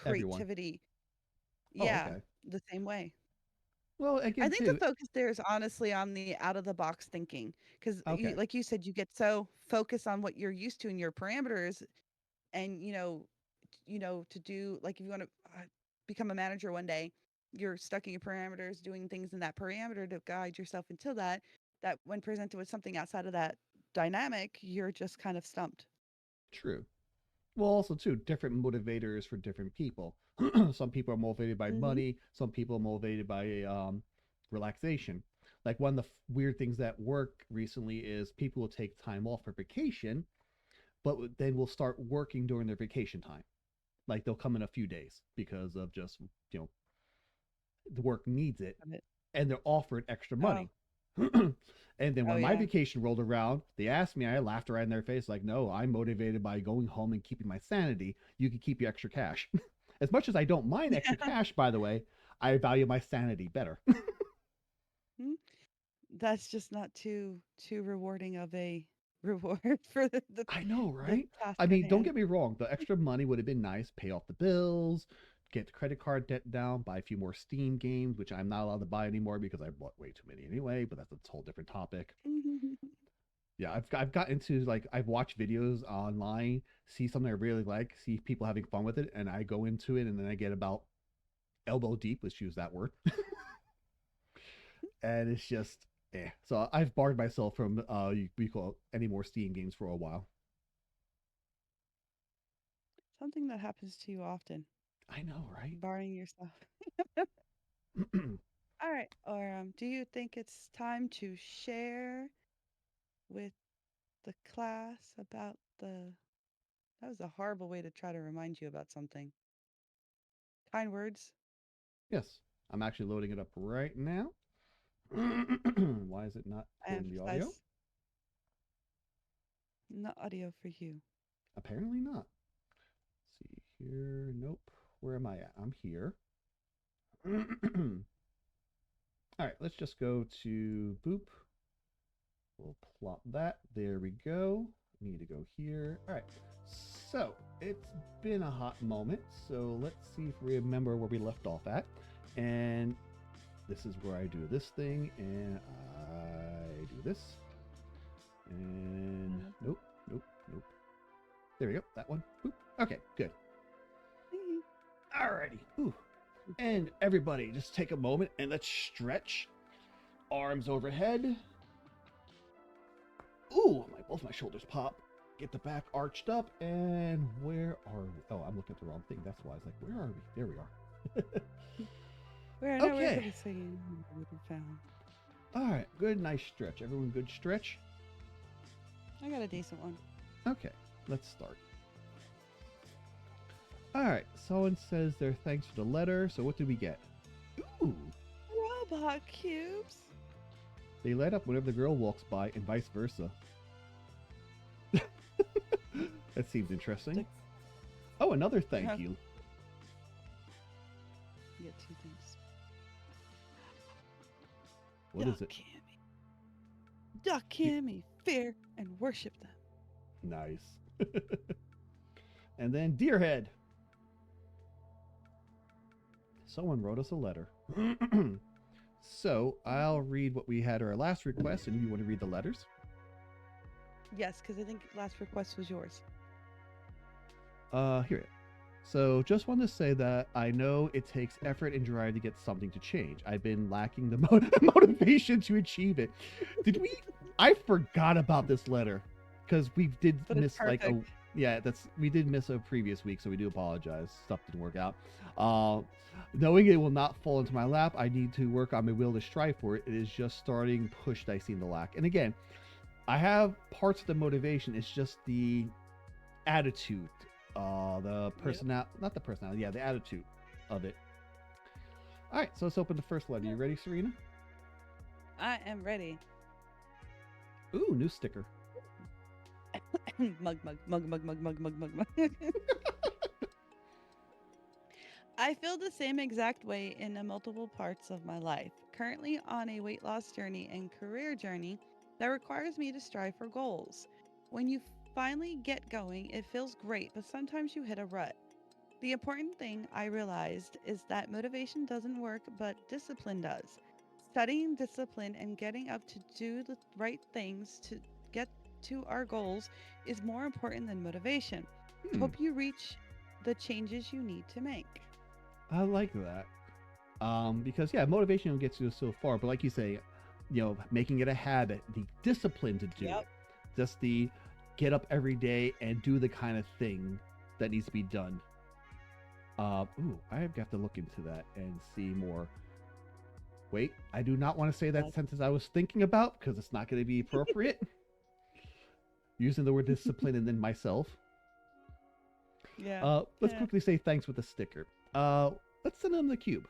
Everyone. creativity. Oh, Yeah, okay. the same way. Well, I again, think the too. focus there is honestly on the out of the box thinking because you, Okay, like you said, you get so focused on what you're used to in your parameters, and to do like if you want to become a manager one day, you're stuck in your parameters, doing things in that parameter to guide yourself until that. That when presented with something outside of that dynamic, you're just kind of stumped. true. Well, also too, different motivators for different people. Some people are motivated by Hmm. money. Some people are motivated by relaxation. Like one of the weird things that work recently is people will take time off for vacation, but then will start working during their vacation time. Like they'll come in a few days because of just you know the work needs it, Of it. and they're offered extra Oh, money. And then oh when my yeah. vacation rolled around, they asked me, I laughed right in their face, like, no, I'm motivated by going home and keeping my sanity. You can keep your extra cash. As much as I don't mind extra cash, by the way, I value my sanity better. Hmm? That's just not too rewarding of a reward for I know, the right? task I at mean, don't hand. get me wrong, the extra money would have been nice, pay off the bills, get the credit card debt down, buy a few more Steam games, which I'm not allowed to buy anymore because I bought way too many anyway, but that's a whole different topic. Yeah, I've got into like I've watched videos online, see something I really like, see people having fun with it, and I go into it, and then I get about elbow deep. Let's use that word, and it's just eh. So I've barred myself from we call it any more Steam games for a while. Something that happens to you often, I know, right? barring yourself. All right. Or do you think it's time to share with the class about the that was a horrible way to try to remind you about something. Kind words. Yes, I'm actually loading it up right now. Why is it not I pulling the audio? emphasize no audio for you. Apparently not. Let's see here. Nope. Where am I at? I'm here. All right, let's just go to boop. We'll plop that. There we go. Need to go here. All right. So it's been a hot moment. So let's see if we remember where we left off at. And this is where I do this thing, and I do this. And Uh, nope, nope, nope. There we go. That one. Boop. Okay, good. Alrighty. Ooh. And everybody, just take a moment and let's stretch. Arms overhead. Ooh, both my shoulders pop. Get the back arched up, and where are we? Oh, I'm looking at the wrong thing. That's why I was like, where are we? There we are. Where now where Okay. could it say would be found? All right. Good, nice stretch. Everyone, good stretch. I got a decent one. Okay, let's start. All right. Someone says their thanks for the letter. So what did we get? Ooh, Robot cubes. they light up whenever the girl walks by, and vice versa. That seems interesting. Oh, another thank you. You get two things. What is it? Duck Cammy, fear and worship them. Nice. And then Deerhead. Someone wrote us a letter. So I'll read what we had our last request, and you want to read the letters? Yes, because I think last request was yours. Here. So just want to say that I know it takes effort and drive to get something to change. I've been lacking the motivation to achieve it. Did we? I forgot about this letter because we did But it's miss like a perfect. yeah. We did miss a previous week, so we do apologize. Stuff didn't work out. Uh, Knowing it will not fall into my lap, I need to work on my will to strive for it. It is just starting push that I seem to lack. And again, I have parts of the motivation. It's just the attitude, the Yep. personality, not the personality, yeah, the attitude of it. All right, so let's open the first letter. You Yep. ready, Serena? I am ready. Ooh, new sticker. Mug, mug, mug, mug, mug, mug, mug, mug, mug. I feel the same exact way in multiple parts of my life. Currently on a weight loss journey and career journey that requires me to strive for goals. When you finally get going, it feels great, but sometimes you hit a rut. The important thing I realized is that motivation doesn't work, but discipline does. Studying discipline and getting up to do the right things to get to our goals is more important than motivation. Hmm, Hope you reach the changes you need to make. I like that. Because yeah, motivation gets you so far, but like you say, making it a habit, the discipline to do Yep. it, just the get up every day and do the kind of thing that needs to be done. I have to look into that and see more. Wait, I do not want to say that Yes. sentence I was thinking about because it's not going to be appropriate. Using the word discipline and then myself. Yeah. Let's Yeah. quickly say thanks with a sticker. Uh, let's send them the cube.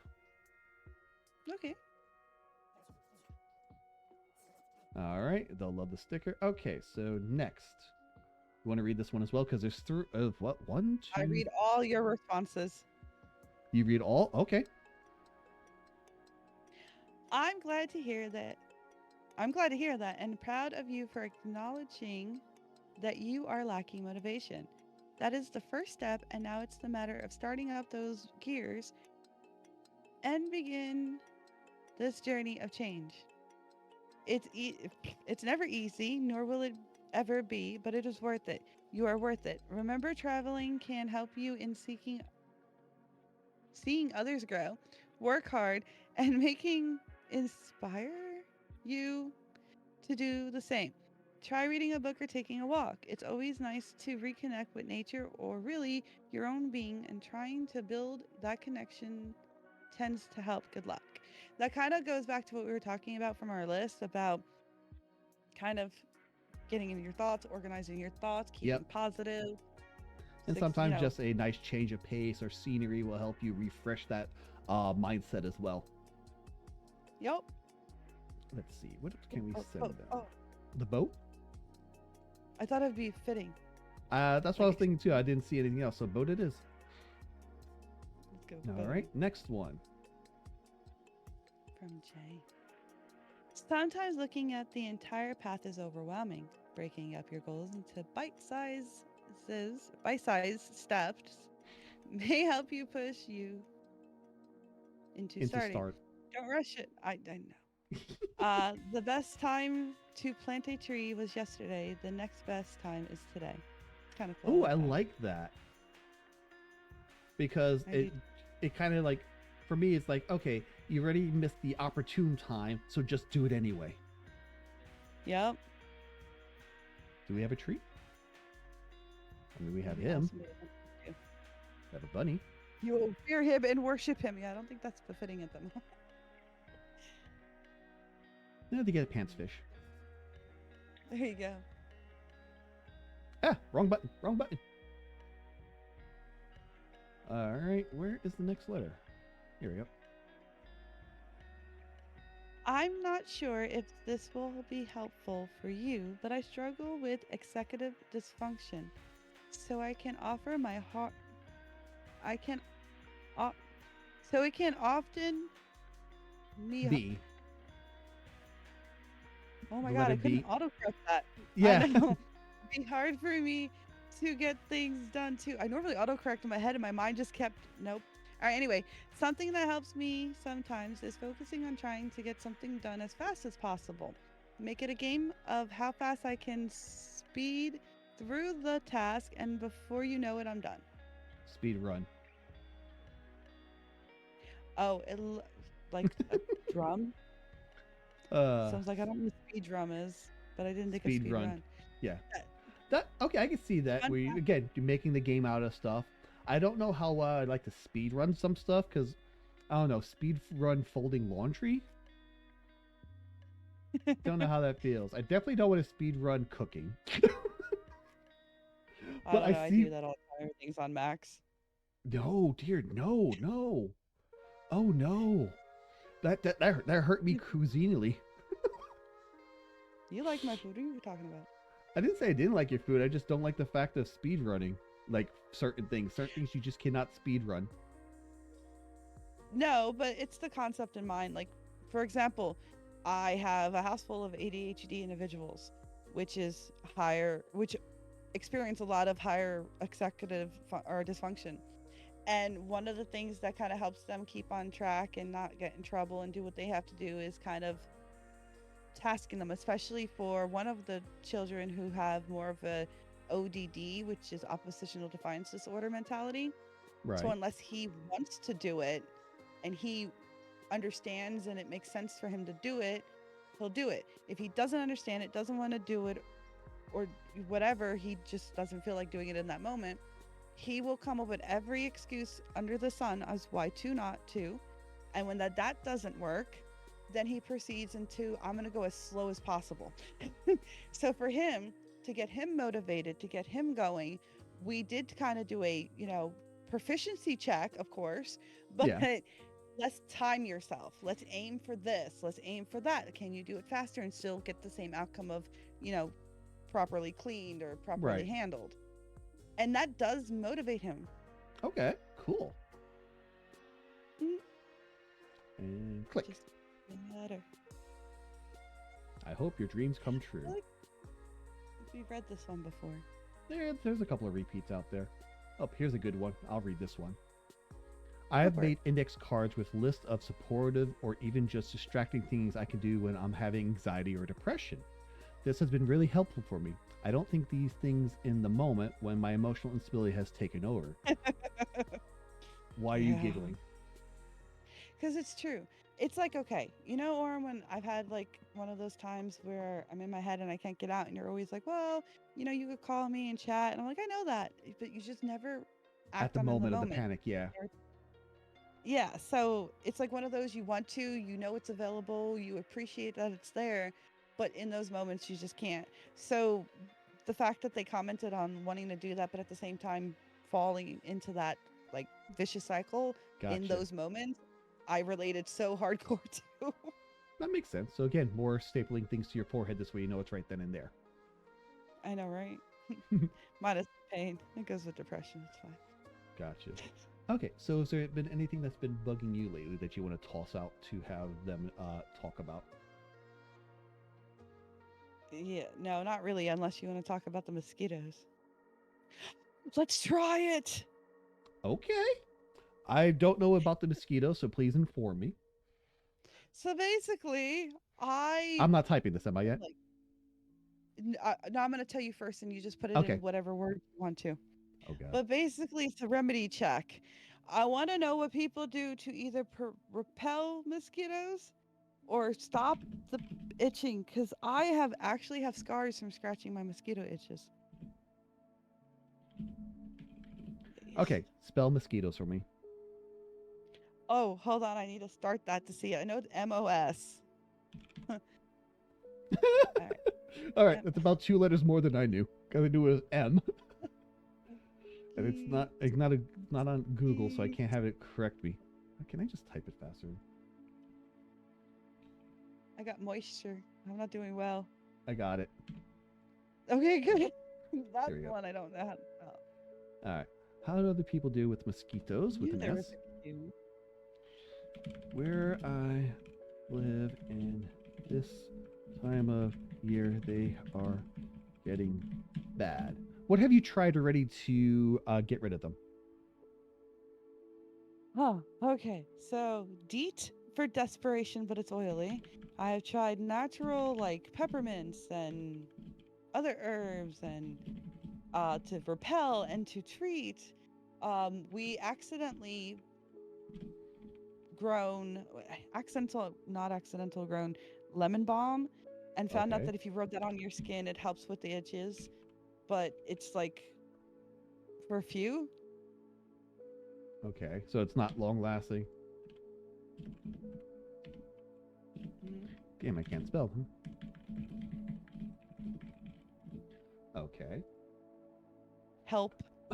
Okay. All right, they'll love the sticker. Okay, so next, you want to read this one as well because there's through of what one, I two. read all your responses. You read all? Okay. I'm glad to hear that. I'm glad to hear that and proud of you for acknowledging that you are lacking motivation. That is the first step, and now it's the matter of starting up those gears and begin this journey of change. It's never easy, nor will it ever be, but it is worth it. You are worth it. Remember, traveling can help you in seeing others grow. Work hard and making inspire you to do the same. Try reading a book or taking a walk. It's always nice to reconnect with nature or really your own being, and trying to build that connection tends to help. Good luck. That kind of goes back to what we were talking about from our list about kind of getting into your thoughts, organizing your thoughts, Yep. keeping positive. And Six, you sometimes know, just a nice change of pace or scenery will help you refresh that mindset as well. yep. Let's see. What can we Oh, send oh, them? oh. The boat? I thought it'd be fitting. That's what I Like, was thinking too. I didn't see anything else. So boat it is. let's go. All right. Next one. From Jay. Sometimes looking at the entire path is overwhelming. Breaking up your goals into bite-sized steps may help you push you into Into starting. start. Don't rush it. I know. The best time to plant a tree was yesterday. The next best time is today. It's kind of cool. Oh, I I like that. like that because I it do. it kind of like for me it's like okay, you already missed the opportune time, so just do it anyway. Yep. Do we have a tree? I mean, we have That'd be him. awesome. We have a bunny. You will fear him and worship him. Yeah, I don't think that's befitting at the moment. No, they get a pants fish. There you go. Ah, wrong button. Wrong button. All right, where is the next letter? Here we go. I'm not sure if this will be helpful for you, but I struggle with executive dysfunction. So I can offer my heart. I can. O- so it can often me. B. Oh my The god! letter I couldn't B. autocorrect that. I Yeah. know. It'd be hard for me to get things done too. I normally autocorrect in my head, and my mind just kept nope. All right. Anyway, something that helps me sometimes is focusing on trying to get something done as fast as possible. Make it a game of how fast I can speed through the task, and before you know it, I'm done. Speed run. Oh, like a drum. Uh, Sounds like I don't know what a speed drum is, but I didn't think of speed speed run. run. Yeah. Uh, That okay? I can see that. Fun We fact. again, you're making the game out of stuff. I don't know how I'd like to speed run some stuff because I don't know. Speed run folding laundry. Don't know how that feels. I definitely don't want to speed run cooking. I But don't I know. I see. do that all the time. Everything's on max. No, dear, no, no. Oh no. That hurt me You, cuisinely. you like my food? What are you talking about? I didn't say I didn't like your food. I just don't like the fact of speed running. Like certain things you just cannot speed run. No, but it's the concept in mind. Like, for example, I have a house full of ADHD individuals, which is higher, which experience a lot of higher executive or dysfunction. And one of the things that kind of helps them keep on track and not get in trouble and do what they have to do is kind of tasking them, especially for one of the children who have more of a ODD, which is oppositional defiance disorder mentality. So Right. unless he wants to do it and he understands and it makes sense for him to do it, he'll do it. If he doesn't understand it, doesn't want to do it, or whatever, he just doesn't feel like doing it in that moment, he will come up with every excuse under the sun as why to not to. And when that doesn't work, then he proceeds into, I'm going to go as slow as possible. So for him, to get him motivated, to get him going, we did kind of do a, proficiency check, of course, but Yeah. let's time yourself. Let's aim for this. Let's aim for that. Can you do it faster and still get the same outcome of, you know, properly cleaned or properly Right. handled? And that does motivate him. Okay. Cool. Mm, And click. Just better. I hope your dreams come I feel true. like we've read this one before. There's a couple of repeats out there. Oh, here's a good one. I'll read this one. I Go have for it. made index cards with lists of supportive or even just distracting things I can do when I'm having anxiety or depression. This has been really helpful for me. I don't think these things in the moment when my emotional instability has taken over. Why are you Yeah. giggling? Because it's true. It's like, okay, Orrin, when I've had like one of those times where I'm in my head and I can't get out, and you're always like, well, you could call me and chat. And I'm like, I know that, but you just never At act the on it in the moment of the moment. panic, yeah. Yeah. So it's like one of those, you want to, it's available, you appreciate that it's there, but in those moments, you just can't. So the fact that they commented on wanting to do that, but at the same time falling into that like vicious cycle in Gotcha. those moments, I related so hardcore to. That makes sense. So again, more stapling things to your forehead this way you know it's right then and there. I know, right? Minus pain. It goes with depression. It's fine. Gotcha. Okay, so has there been anything that's been bugging you lately that you want to toss out to have them talk about? Yeah, no, not really, unless you want to talk about the mosquitoes. Let's try it. Okay. I don't know about the mosquito, so please inform me. So basically, I I'm not typing this, am I yet? like. No, I'm going to tell you first, and you just put it in Okay. whatever word you want to. Oh god. But basically, it's a remedy check. I want to know what people do to either repel mosquitoes or stop the itching, because I have actually have scars from scratching my mosquito itches. Yes. Okay, spell mosquitoes for me. Oh, hold on. I need to start that to see it. I know it's MOS. All right. All right, M- that's about 2 letters more than I knew. Got to do with M, and E- it's not on Google, so I E- can't have it correct me. Can I just type it faster? I got moisture. I'm not doing well. I got it. Okay, good. There That's we the go. one I don't know how to spell. All right. How do other people do with I mosquitoes with knew an there was S? a Q. Where I live in this time of year, they are getting bad. What have you tried already to get rid of them? Oh, okay. So, DEET for desperation, but it's oily. I have tried natural like peppermints and other herbs and to repel and to treat. We accidentally grown, not accidental grown lemon balm, and found out Okay. that if you rub that on your skin, it helps with the itches. But it's like for a few. Okay. So it's not long lasting. Mhm. Damn, I can't spell. Okay. Help,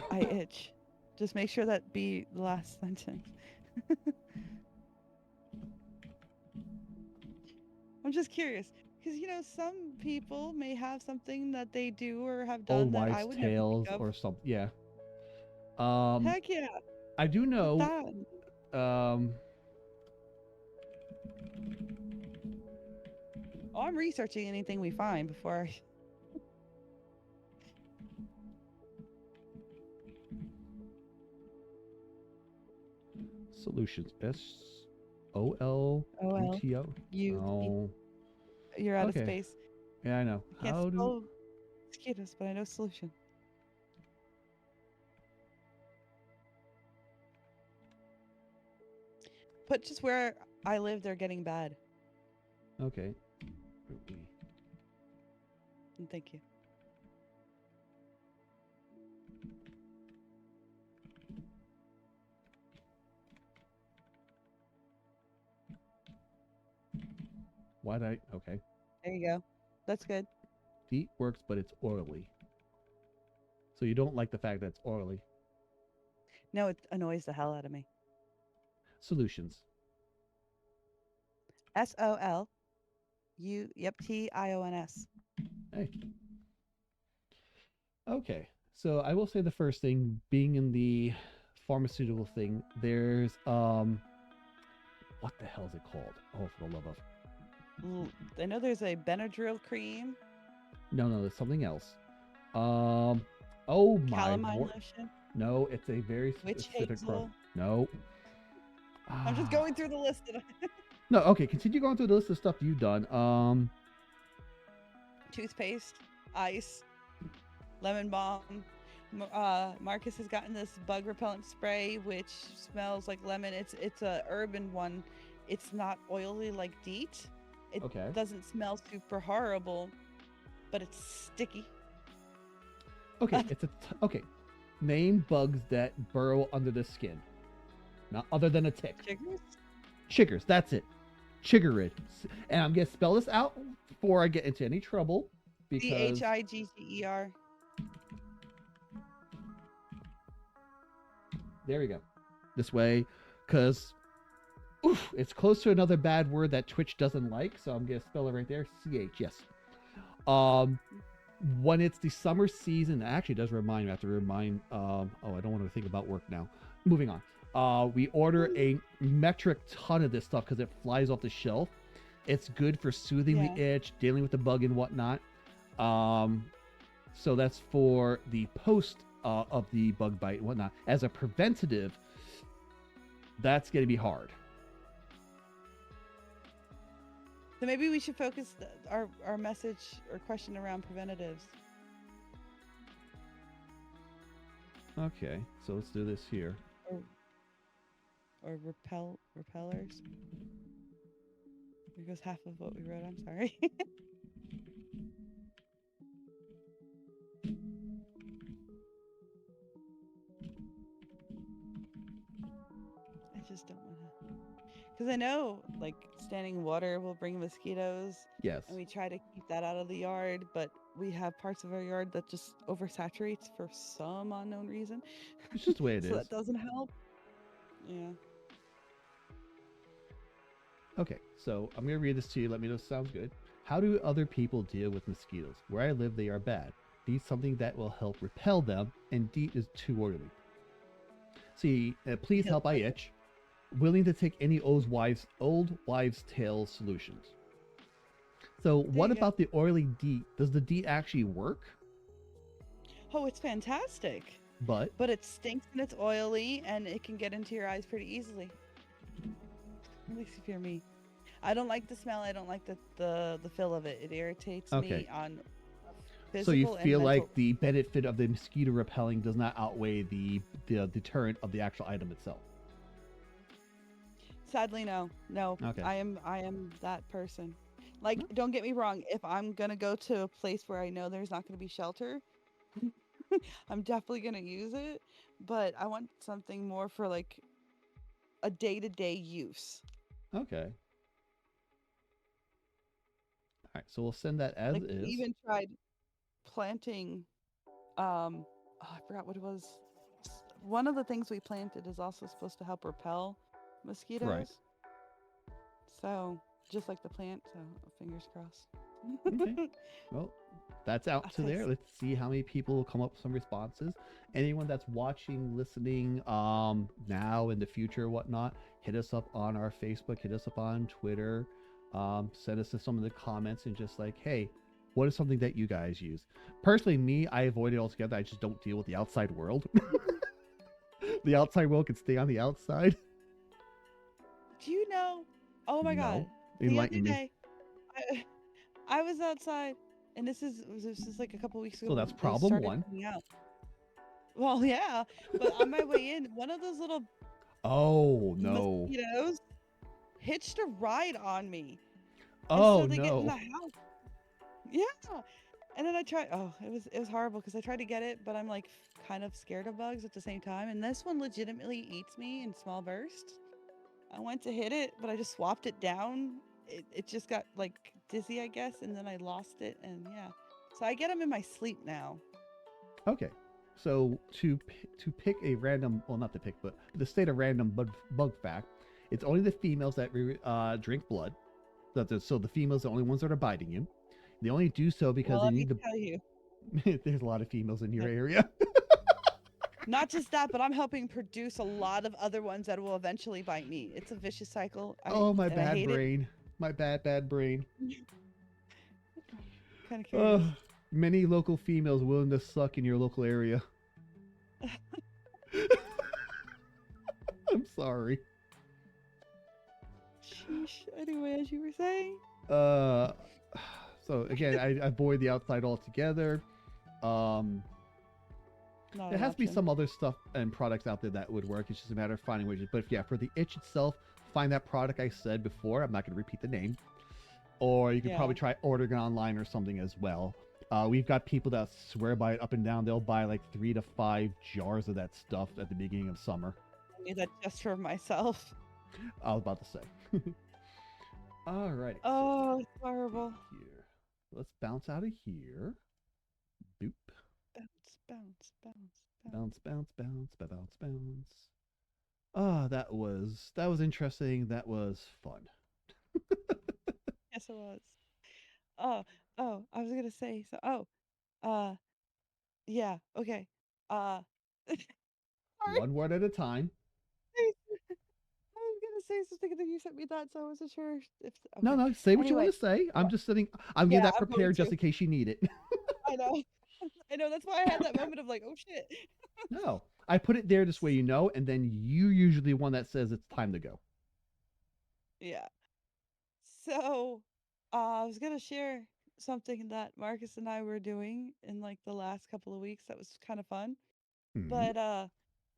I itch. Just make sure that be the last sentence. I'm just curious because some people may have something that they do or have Old done that I wives' would never think tales of. or something. Yeah. Um, Heck yeah, I do put know. that. Um, Oh, I'm researching anything we find before I. Solutions. Oh well, SOLUTO. you Oh, you're out of okay. space. Yeah, I know. Can't How do? spell mosquitoes, but I know solution. But just where I live, they're getting bad. Okay. And thank you. Why'd I? Okay. There you go. That's good. DEET works, but it's oily. So you don't like the fact that it's oily. No, it annoys the hell out of me. Solutions. Tions. Hey. Okay. So I will say the first thing, being in the pharmaceutical thing, there's what the hell is it called? Oh, for the love of. I know there's a Benadryl cream, No, there's something else. Um oh my calamine word. lotion, No, it's a very witch specific hazel. No. I'm just Ah. going through the list. No, okay, continue going through the list of stuff you've done. Toothpaste, ice, lemon balm. Marcus has gotten this bug repellent spray, which smells like lemon. It's a urban one. It's not oily like DEET. It Okay. doesn't smell super horrible, but it's sticky. Okay, okay. Name bugs that burrow under the skin. Not other than a tick. Chiggers? Chiggers, that's it. Chiggerid. And I'm going to spell this out before I get into any trouble because CHIGGER. there we go. This way, because it's close to another bad word that Twitch doesn't like, so I'm going to spell it right there. CH, yes. When it's the summer season, it actually does remind me. I have to remind. I don't want to think about work now. Moving on. We order a metric ton of this stuff because it flies off the shelf. It's good for soothing the itch, dealing with the bug and whatnot. So that's for the post of the bug bite and whatnot. As a preventative, that's going to be hard. So maybe we should focus our message or question around preventatives. Okay, so let's do this here. Or repellers. Here goes half of what we wrote. I'm sorry. I just don't want to. Because I know, like, standing water will bring mosquitoes. Yes. And we try to keep that out of the yard, but we have parts of our yard that just oversaturates for some unknown reason. It's just the way it so is. that doesn't help. Yeah. Okay, so I'm going to read this to you. Let me know if it sounds good. How do other people deal with mosquitoes? Where I live, they are bad. Need something that will help repel them, and DEET is too oily. See, please help I itch. Willing to take any old wives' tale solutions. So what about the oily DEET? Does the DEET actually work? Oh, it's fantastic. But it stinks and it's oily and it can get into your eyes pretty easily. At least if you're me. I don't like the smell. I don't like the feel of it. It irritates me on physical. So you feel and like the benefit of the mosquito repelling does not outweigh the deterrent of the actual item itself. Sadly, no. Okay. I am that person. Like, don't get me wrong. If I'm gonna go to a place where I know there's not gonna be shelter, I'm definitely gonna use it. But I want something more for like a day-to-day use. Okay. All right. So we'll send that as is. We even tried planting. I forgot what it was. One of the things we planted is also supposed to help repel mosquitoes. Right. So just like the plant. So fingers crossed. Okay. Well, that's out to there. Let's see how many people will come up with some responses. Anyone that's watching, listening, now in the future, whatnot, hit us up on our Facebook, hit us up on Twitter. Send us some of the comments and just like, hey, what is something that you guys use? Personally, me, I avoid it altogether. I just don't deal with the outside world. The outside world can stay on the outside. Do you know? Oh my No, God. The other enlighten me. day, I, I was outside, and this is like a couple weeks ago So that's when they problem started one. coming out. Well, yeah, but on my way in, one of those little Oh no. mosquitoes hitched a ride on me, and Oh so they get in the no. house. Yeah, and then I tried. Oh, it was horrible because I tried to get it, but I'm like kind of scared of bugs at the same time, and this one legitimately eats me in small bursts. I went to hit it, but I just swapped it down. It just got like dizzy, I guess, and then I lost it, and yeah. So I get them in my sleep now. Okay. So to pick a random, well, not to pick, but to state a random bug fact, it's only the females that drink blood. So the females are the only ones that are biting you. They only do so because Well, they let me need to. tell you, There's a lot of females in your that area. not just that, but I'm helping produce a lot of other ones that will eventually bite me. It's a vicious cycle. Oh, my I bad hate it. brain. My bad brain. Kind of curious. Uh, many local females willing to suck in your local area. I'm sorry. Sheesh. Anyway, as you were saying, Uh, so again, I avoid the outside altogether. Um, not there an has to be option. some other stuff and products out there that would work. It's just a matter of finding ways. But yeah, for the itch itself, find that product I said before. I'm not going to repeat the name. Or you could Yeah. probably try ordering it online or something as well. We've got people that swear by it up and down. They'll buy like 3 to 5 jars of that stuff at the beginning of summer. I need that just for myself. I was about to say. Alrighty, so Oh, it's let's see horrible. here. Let's bounce out of here. Boop. Bounce, bounce, bounce, Bounce, bounce. bounce, bounce, bounce, bounce. Ah, that was interesting. That was fun. Yes, it was. Oh, oh, I was gonna say so. Oh, uh, yeah, okay. Uh, sorry. One word at a time. I was gonna say something and then you sent me that, so I wasn't sure if. No, Okay. no, say what you want Anyway, to say. I'm what? just sitting. I'm getting Yeah, that I'm going prepared just to. in case you need it. I know. I know. That's why I had that moment of like, oh shit. No, I put it there this way you know, and then you usually one that says it's time to go. Yeah. So, I was gonna share something that Marcus and I were doing in like the last couple of weeks that was kind of fun. Hmm. But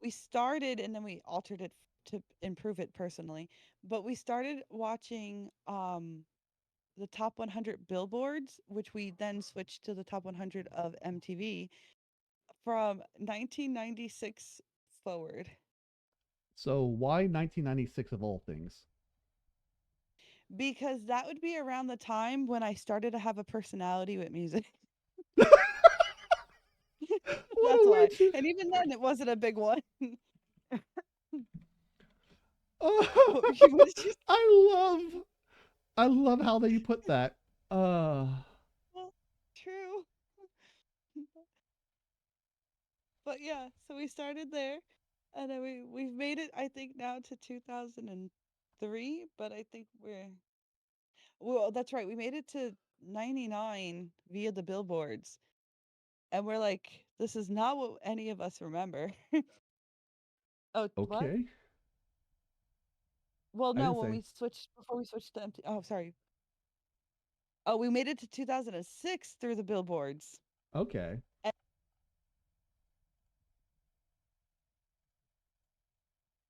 we started and then we altered it to improve it personally. But we started watching the top 100 billboards, which we then switched to the top 100 of MTV from 1996 forward. So why 1996 of all things? Because that would be around the time when I started to have a personality with music. What That's a way why. to. And even then, it wasn't a big one. Oh, What did you? I love how that you put that. Uh, Well, true. But yeah, so we started there, and then we've made it. I think now to 2003, but I think well. That's right. We made it to 99 via the billboards, and we're like, this is not what any of us remember. Oh, what? okay. Well, I no. didn't When say. we switched before we switched to MT. Oh, sorry. Oh, we made it to 2006 through the billboards. Okay. And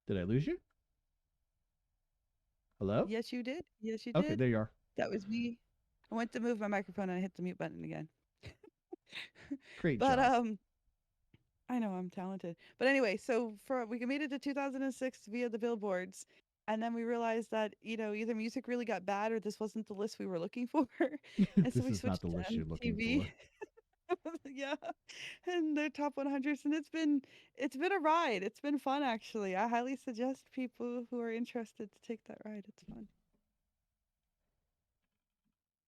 Did I lose you? Hello? yes, you did. Yes, you Okay, did. there you are. That was me. I went to move my microphone and I hit the mute button again. Great But job. I know I'm talented. But anyway, so for we made it to 2006 via the billboards. And then we realized that, either music really got bad or this wasn't the list we were looking for. And so This we is not switched the to list you're looking MTV. for. Yeah. And their top 100s and it's been a ride. It's been fun actually. I highly suggest people who are interested to take that ride. It's fun.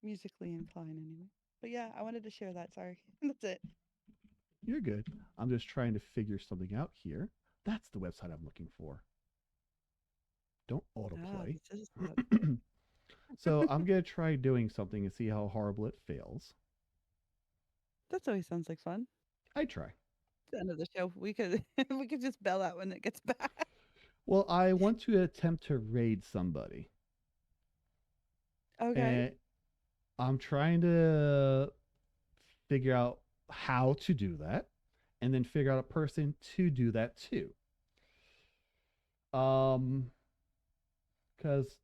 Musically inclined anyway. But yeah, I wanted to share that. Sorry. That's it. You're good. I'm just trying to figure something out here. That's the website I'm looking for. Don't Ah, autoplay. this is the website. So I'm gonna try doing something and see how horrible it fails. That always sounds like fun. I try. The end of the show, we could we could just bail out when it gets bad. Well, I want to attempt to raid somebody, Okay. and I'm trying to figure out how to do that, and then figure out a person to do that too. Um, because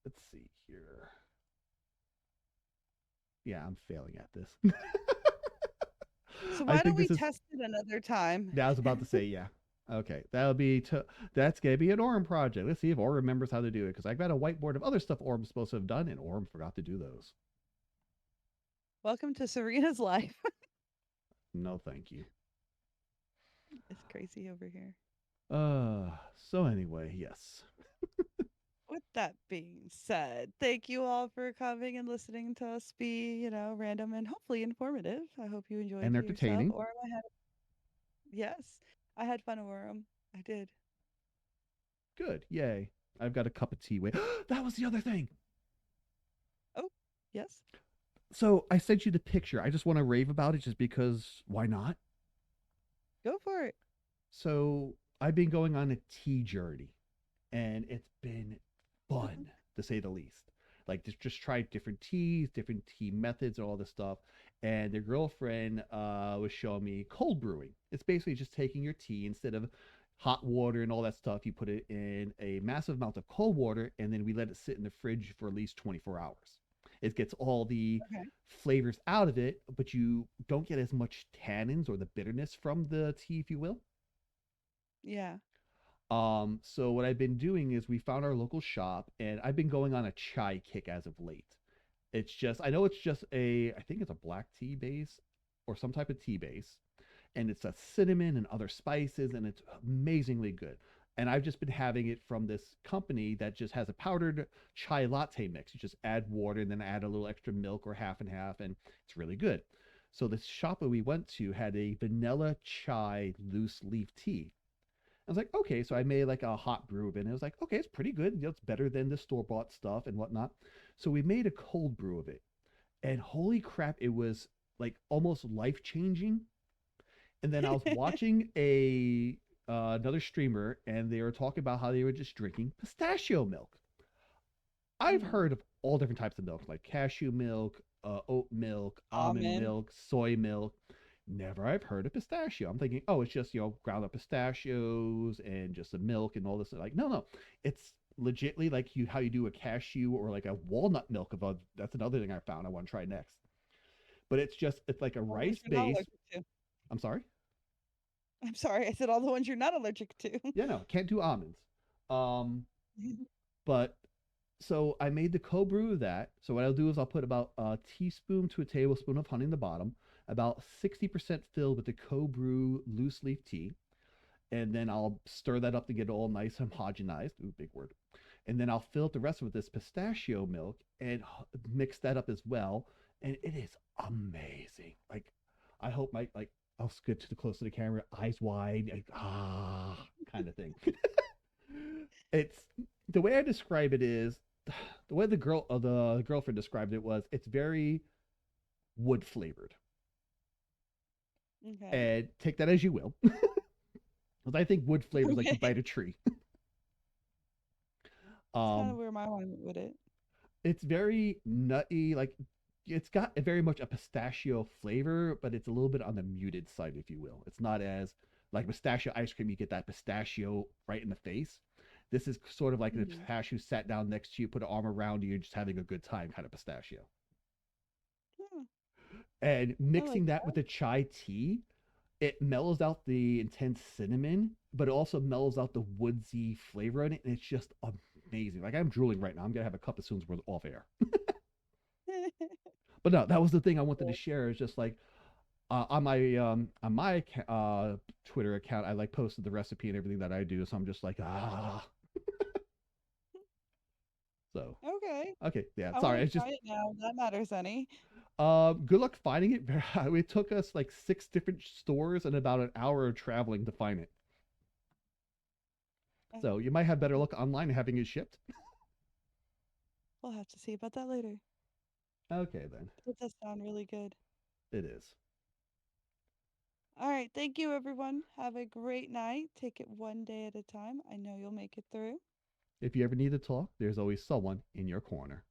let's see here. Yeah, I'm failing at this. So I why don't think we this is. test it another time? I was about to say yeah. Okay, that'll be. That's gonna be an Orm project. Let's see if Orm remembers how to do it because I've got a whiteboard of other stuff Orm's supposed to have done, and Orm forgot to do those. Welcome to Serena's life. No, thank you. It's crazy over here. So anyway, yes. With that being said, thank you all for coming and listening to us be, random and hopefully informative. I hope you enjoyed And yourself. entertaining. Or I had, yes, I had fun over 'em. I did. Good. Yay. I've got a cup of tea. Wait, that was the other thing. Oh, yes. So I sent you the picture. I just want to rave about it just because why not? Go for it. So I've been going on a tea journey and it's been fun to say the least. Like just tried different teas, different tea methods, and all this stuff. And the girlfriend was showing me cold brewing. It's basically just taking your tea instead of hot water and all that stuff. You put it in a massive amount of cold water, and then we let it sit in the fridge for at least 24 hours. It gets all the Okay. flavors out of it, but you don't get as much tannins or the bitterness from the tea, if you will. Yeah. So what I've been doing is we found our local shop, and I've been going on a chai kick as of late. It's just I know it's just I think it's a black tea base or some type of tea base, and it's a cinnamon and other spices, and it's amazingly good. And I've just been having it from this company that just has a powdered chai latte mix. You just add water and then add a little extra milk or half and half, and it's really good. So the shop that we went to had a vanilla chai loose leaf tea. I was like, okay, so I made like a hot brew of it. And it was like, okay, it's pretty good. It's better than the store bought stuff and whatnot. So we made a cold brew of it. And holy crap, it was like almost life changing. And then I was watching a another streamer, and they were talking about how they were just drinking pistachio milk. I've Mm. heard of all different types of milk, like cashew milk, oat milk, almond Almond. milk, soy milk. Never I've heard of pistachio. I'm thinking, oh, it's just ground up pistachios and just the milk and all this. Like, no, no, it's legitly like you how you do a cashew or like a walnut milk of a. That's another thing I found I want to try next. But it's like a All the ones rice you're not base. allergic to. I'm sorry. I'm sorry, I said all the ones you're not allergic to. Yeah, no, can't do almonds. Um, but so I made the cold brew of that. So what I'll do is I'll put about a teaspoon to a tablespoon of honey in the bottom, about 60% filled with the cold brew loose leaf tea, and then I'll stir that up to get it all nice and homogenized. Ooh, big word. And then I'll fill it the rest with this pistachio milk and mix that up as well. And it is amazing. Like, I hope my like I'll scoot to the close to the camera, eyes wide, like, kind of thing. It's the way I describe it is the way the girlfriend described it was it's very wood flavored. Okay. And take that as you will. Because I think wood flavors like you Okay. bite a tree. That's kind of Um, where my mind went with it. it's very nutty, like it's got a very much a pistachio flavor, but it's a little bit on the muted side, if you will. It's not as like pistachio ice cream, you get that pistachio right in the face. This is sort of like the Mhm. pistachio sat down next to you, put an arm around you, just having a good time kind of pistachio. Hmm, And I like mixing that with that. the chai tea, it mellows out the intense cinnamon, but it also mellows out the woodsy flavor in it, and it's just amazing. Like I'm drooling right now. I'm gonna have a cup as soon as we're off air. But no, that was the thing I wanted to Cool. share. Is just like on my Twitter account, I like posted the recipe and everything that I do. So I'm just like So Okay. okay, yeah. I want Sorry, to it's just try it now. That matters any. good luck finding it. It took us like 6 different stores and about an hour of traveling to find it. Uh, So you might have better luck online having it shipped. We'll have to see about that later. Okay, then. That does sound really good. It is. All right. Thank you, everyone. Have a great night. Take it one day at a time. I know you'll make it through. If you ever need to talk, there's always someone in your corner.